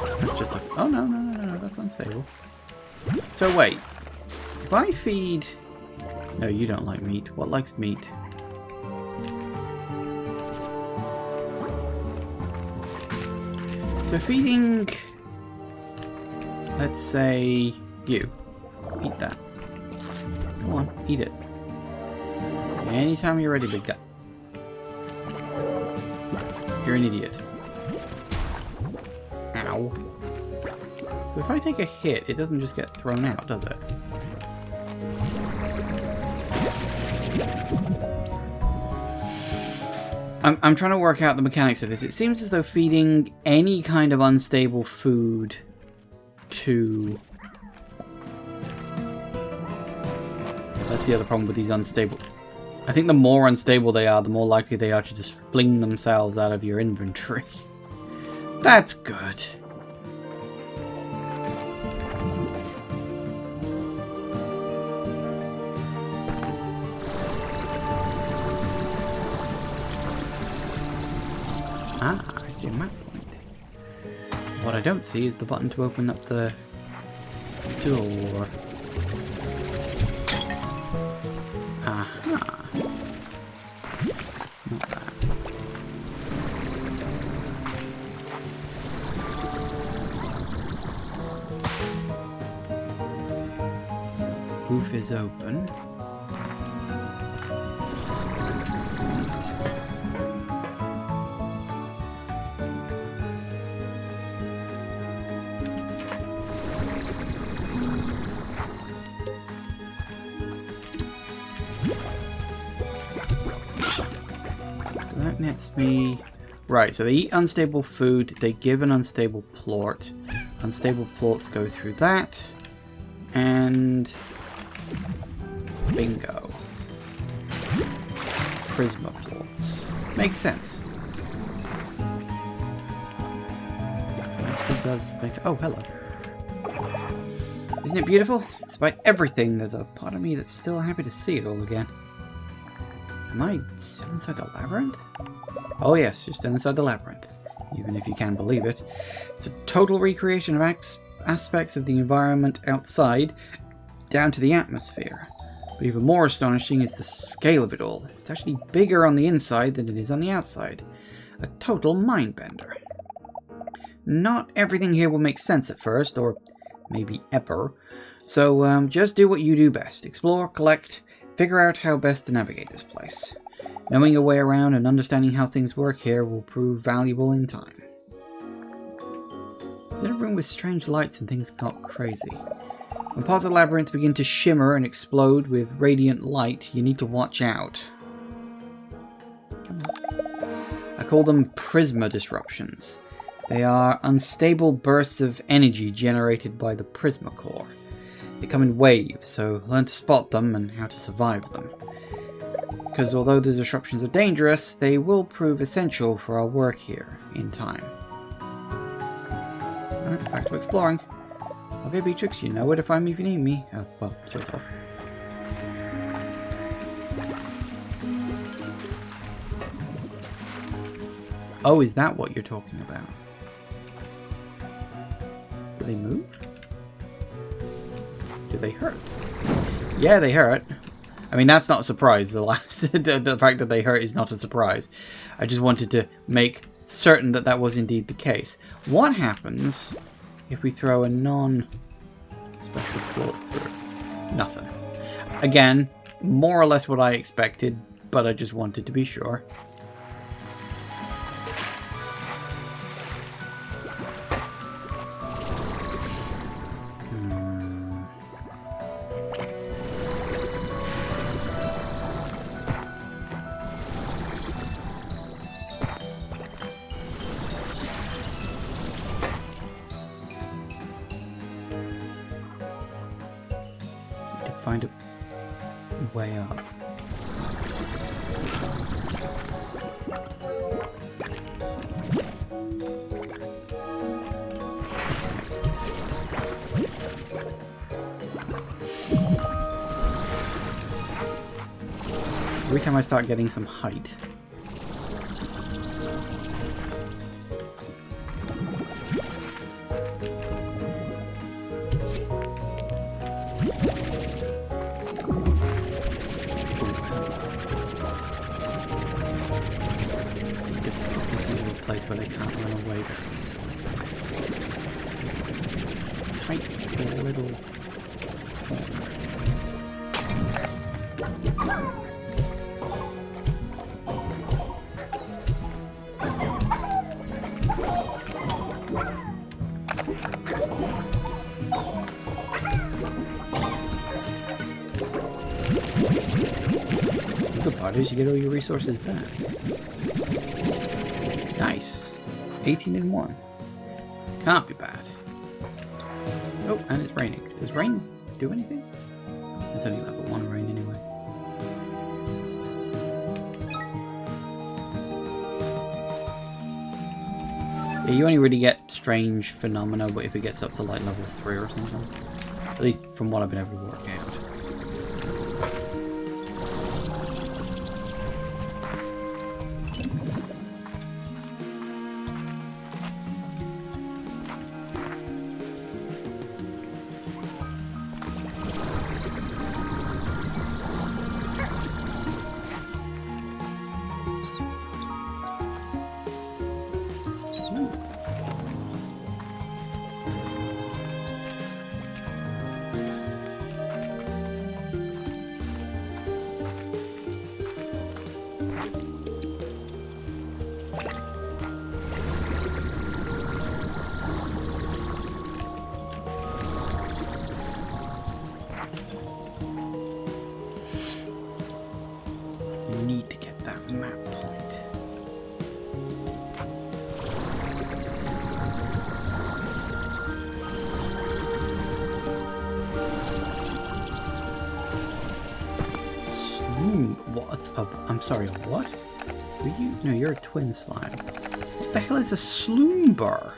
That's just a... Oh, no, that's unstable. So wait. If I feed... No, you don't like meat. What likes meat? So feeding... Let's say... You. Eat that. Come on, eat it. Anytime you're ready, big guy. You're an idiot. Ow. So if I take a hit, it doesn't just get thrown out, does it? I'm trying to work out the mechanics of this. It seems as though feeding any kind of unstable food to... Let's That's the other problem with these unstable. I think the more unstable they are, the more likely they are to just fling themselves out of your inventory. That's good. Ah, I see a map point. What I don't see is the button to open up the door. Aha. Not that. Roof is open. That nets me... Right, so they eat unstable food, they give an unstable plort. Unstable plorts go through that. And... bingo. Prisma plorts. Makes sense. Actually does make... Oh, hello. Isn't it beautiful? Despite everything, there's a part of me that's still happy to see it all again. Am I still inside the labyrinth? Oh yes, you're still inside the labyrinth. Even if you can't believe it. It's a total recreation of aspects of the environment outside, down to the atmosphere. But even more astonishing is the scale of it all. It's actually bigger on the inside than it is on the outside. A total mind-bender. Not everything here will make sense at first, or maybe ever. So just do what you do best. Explore, collect, figure out how best to navigate this place. Knowing your way around and understanding how things work here will prove valuable in time. In a room with strange lights and things got crazy. When parts of the labyrinth begin to shimmer and explode with radiant light, you need to watch out. I call them prisma disruptions. They are unstable bursts of energy generated by the prisma core. They come in waves, so learn to spot them and how to survive them. Because although the disruptions are dangerous, they will prove essential for our work here in time. Alright, back to exploring. Okay, Beatrix, you know where to find me if you need me. Oh, well, sort of. Oh, is that what you're talking about? Do they move? Do they hurt? Yeah, they hurt. I mean, that's not a surprise. The fact that they hurt is not a surprise. I just wanted to make certain that that was indeed the case. What happens if we throw a non-special plort through? Nothing. Again, more or less what I expected, but I just wanted to be sure. Find a way up. Every time I start getting some height. Place where they can't run away very easily. Tight little corner. The good part is you get all your resources back. Nice. 18 in 1. Can't be bad. Oh, and it's raining. Does rain do anything? It's only level 1 rain anyway. Yeah, you only really get strange phenomena, but if it gets up to like level 3 or something. At least from what I've been able to work out. Need to get that map point. Sloom. What? I'm sorry, a what? Are you? No, you're a twin slime. What the hell is a sloom bar?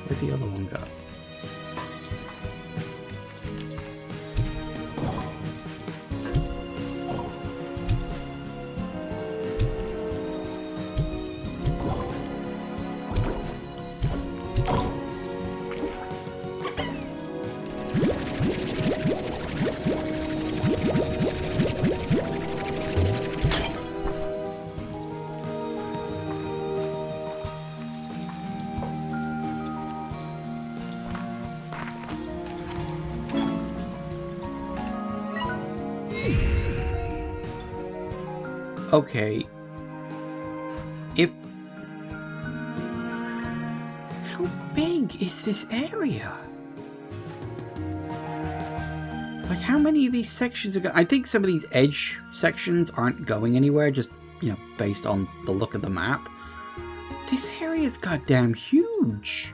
Where'd the other one go? Okay. How big is this area? Like, how many of these sections are going? I think some of these edge sections aren't going anywhere, just, you know, based on the look of the map. This area is goddamn huge.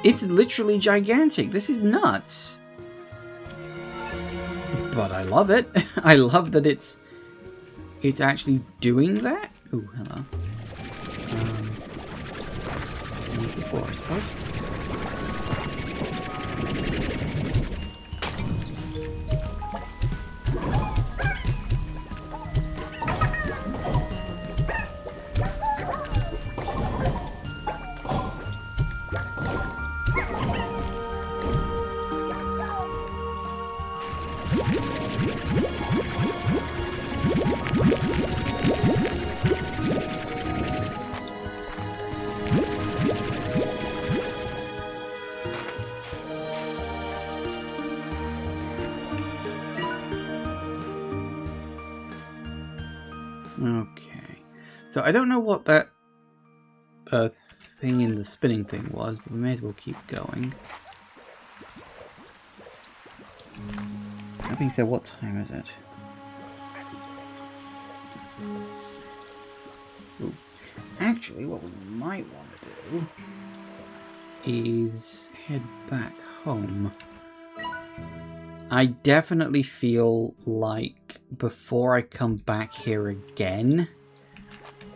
It's literally gigantic. This is nuts. But I love it. I love that it's actually doing that. Ooh, hello. Before, I suppose. Okay, so I don't know what that thing in the spinning thing was, but we may as well keep going. That being said, what time is it? Ooh. Actually, what we might want to do is head back home. I definitely feel like before I come back here again,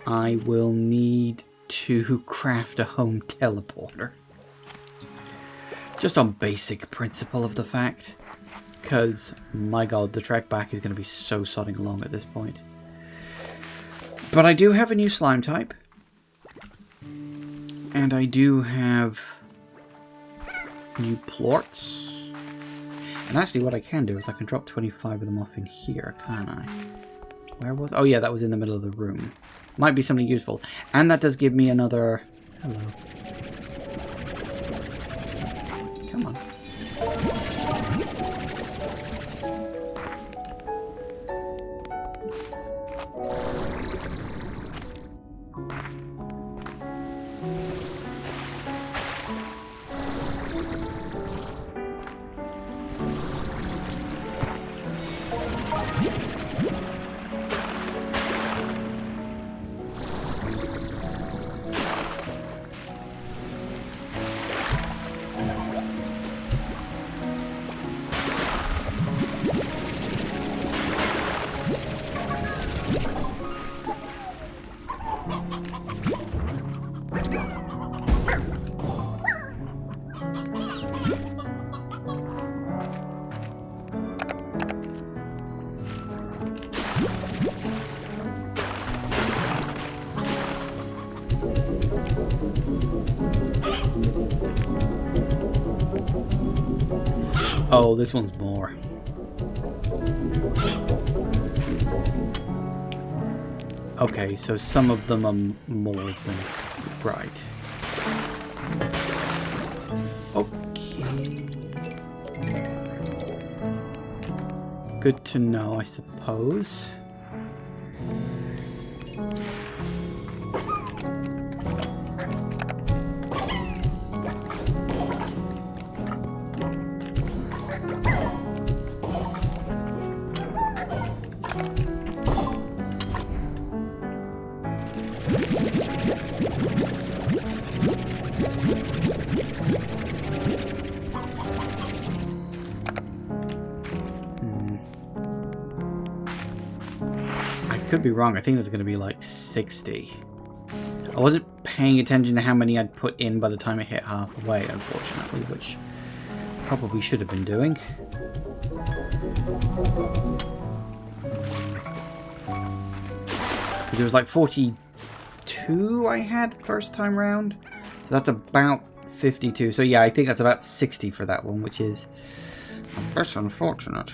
I will need to craft a home teleporter. Just on basic principle of the fact. Because, my god, the trek back is going to be so sodding long at this point. But I do have a new slime type. And I do have new plorts. And actually what I can do is I can drop 25 of them off in here, can't I? Where was... Oh yeah, that was in the middle of the room. Might be something useful. And that does give me another... Hello. Come on. Oh, this one's more. Okay, so some of them are more than... Right. Okay. Good to know, I suppose. Could be wrong. I think there's going to be like 60. I wasn't paying attention to how many I'd put in by the time I hit halfway, unfortunately, which probably should have been doing. There was like 42 I had first time round. So that's about 52. So yeah, I think that's about 60 for that one, which is a bit unfortunate.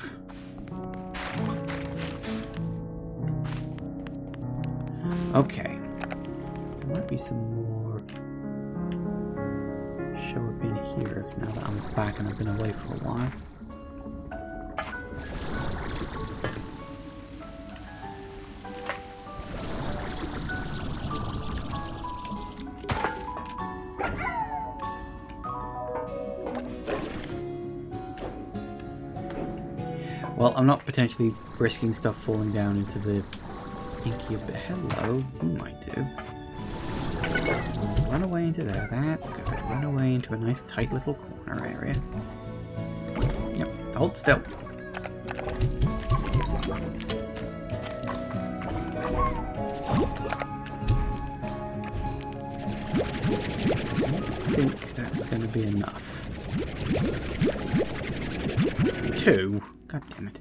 Okay, there might be some more show up in here now that I'm back and I've been away for a while. Well, I'm not potentially risking stuff falling down into the inky a bit. Hello, you might do. Run away into there, that's good. Run away into a nice tight little corner area. Yep, hold still. I think that's going to be enough. 2? God damn it.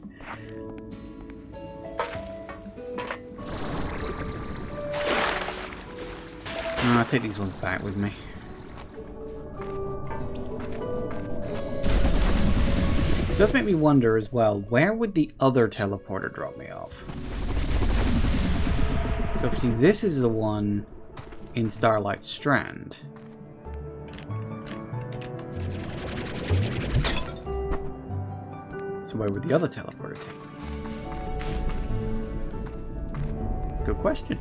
I'll take these ones back with me. It does make me wonder as well, where would the other teleporter drop me off? So obviously this is the one in Starlight Strand. So where would the other teleporter take me? Good question.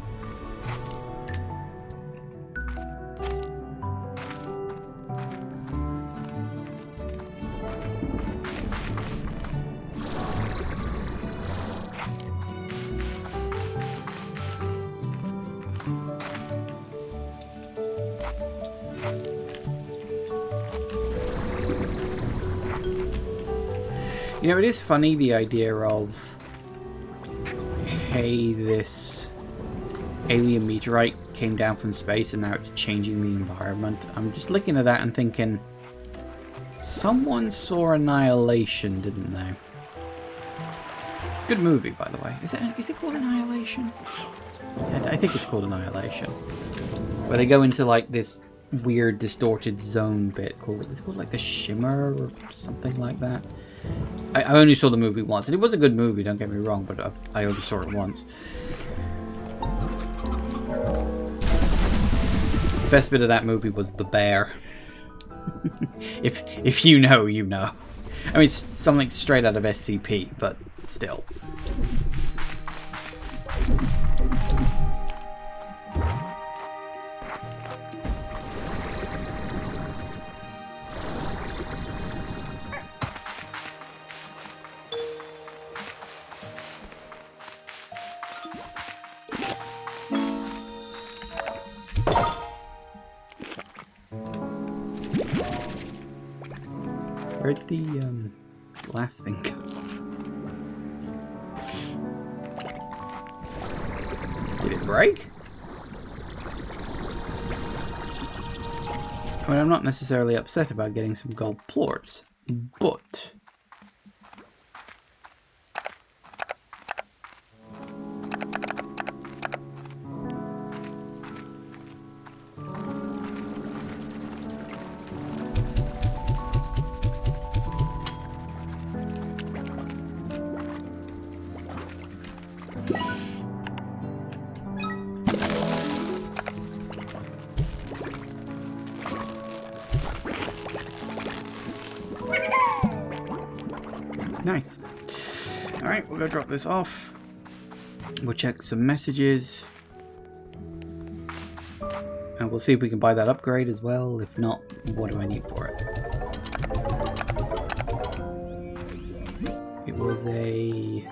You know, it is funny, the idea of, hey, this alien meteorite came down from space and now it's changing the environment. I'm just looking at that and thinking, someone saw Annihilation, didn't they? Good movie, by the way. Is it called Annihilation? I think it's called Annihilation. Where they go into, like, this weird, distorted zone bit called, it's called, like, The Shimmer or something like that. I only saw the movie once, and it was a good movie, don't get me wrong, but I only saw it once. The best bit of that movie was the bear. if you know, you know. I mean, it's something straight out of SCP, but still. Where'd the last thing go? Did it break? I mean, I'm not necessarily upset about getting some gold plorts, but... Nice. Alright, we'll go drop this off. We'll check some messages. And we'll see if we can buy that upgrade as well. If not, what do I need for it? It was a...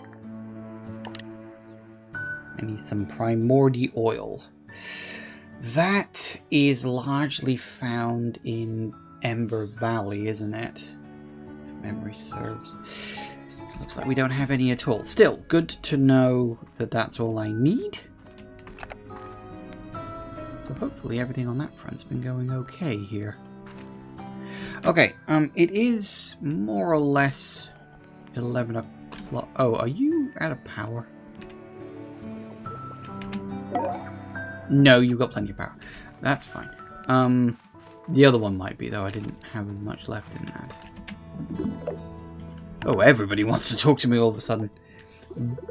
I need some primordial oil. That is largely found in Ember Valley, isn't it? If memory serves. Looks like we don't have any at all. Still, good to know that that's all I need. So hopefully everything on that front's been going okay here. Okay, it is more or less 11 o'clock. Oh, are you out of power? No, you've got plenty of power. That's fine. The other one might be, though. I didn't have as much left in that. Oh, everybody wants to talk to me all of a sudden.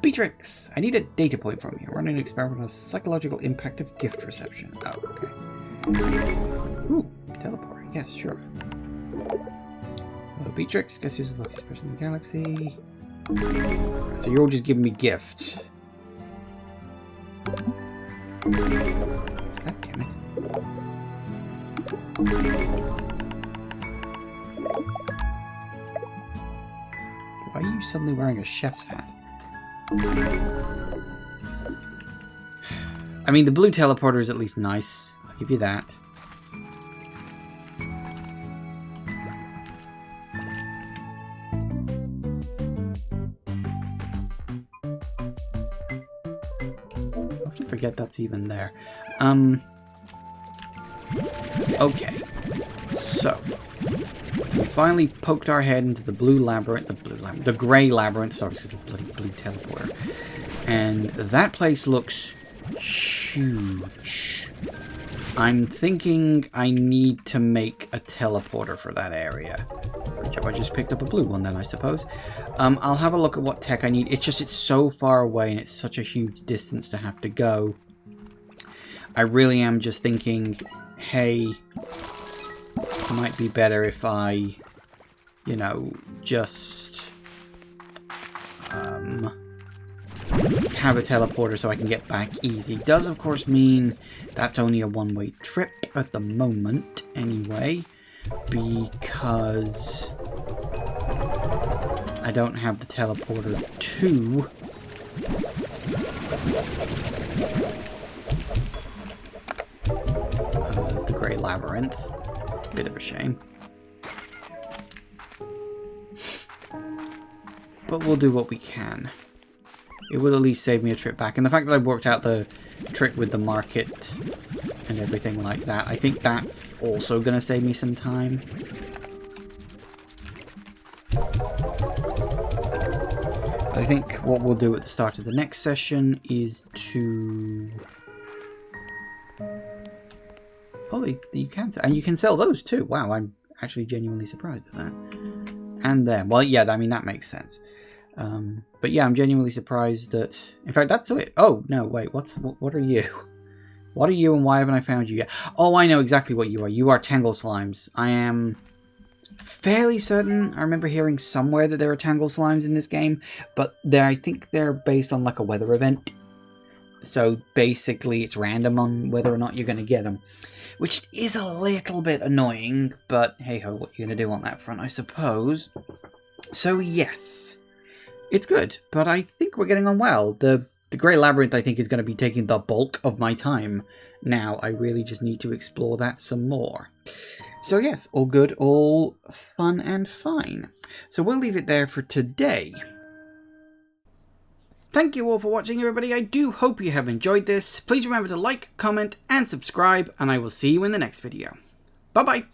Beatrix, I need a data point from you. Running an experiment on the psychological impact of gift reception. Oh, okay. Ooh, teleporting. Yes, sure. Hello, Beatrix. Guess who's the luckiest person in the galaxy? So you're all just giving me gifts. God damn it. Why are you suddenly wearing a chef's hat? I mean, the blue teleporter is at least nice. I'll give you that. I often forget that's even there. Okay. So, we finally poked our head into the the Grey Labyrinth. Sorry, because of the bloody blue teleporter. And that place looks huge. I'm thinking I need to make a teleporter for that area. Good job, I just picked up a blue one then, I suppose. I'll have a look at what tech I need. It's just, it's so far away and it's such a huge distance to have to go. I really am just thinking, hey, it might be better if I, you know, just have a teleporter so I can get back easy. Does, of course, mean that's only a one-way trip at the moment, anyway, because I don't have the teleporter to the Grey Labyrinth. Bit of a shame. But we'll do what we can. It will at least save me a trip back. And the fact that I've worked out the trick with the market and everything like that, I think that's also going to save me some time. I think what we'll do at the start of the next session is to... Oh, you can, and you can sell those too. Wow, I'm actually genuinely surprised at that. And then, well, yeah, I mean, that makes sense. But yeah, I'm genuinely surprised that... In fact, that's it. Oh, no, wait, what are you? What are you and why haven't I found you yet? Oh, I know exactly what you are. You are Tangle Slimes. I am fairly certain. I remember hearing somewhere that there are Tangle Slimes in this game, but I think they're based on like a weather event. So basically, it's random on whether or not you're going to get them. Which is a little bit annoying, but hey-ho, what are you going to do on that front, I suppose. So yes, it's good, but I think we're getting on well. The Grey Labyrinth, I think, is going to be taking the bulk of my time. Now, I really just need to explore that some more. So yes, all good, all fun and fine. So we'll leave it there for today. Thank you all for watching, everybody. I do hope you have enjoyed this. Please remember to like, comment, and subscribe, and I will see you in the next video. Bye-bye.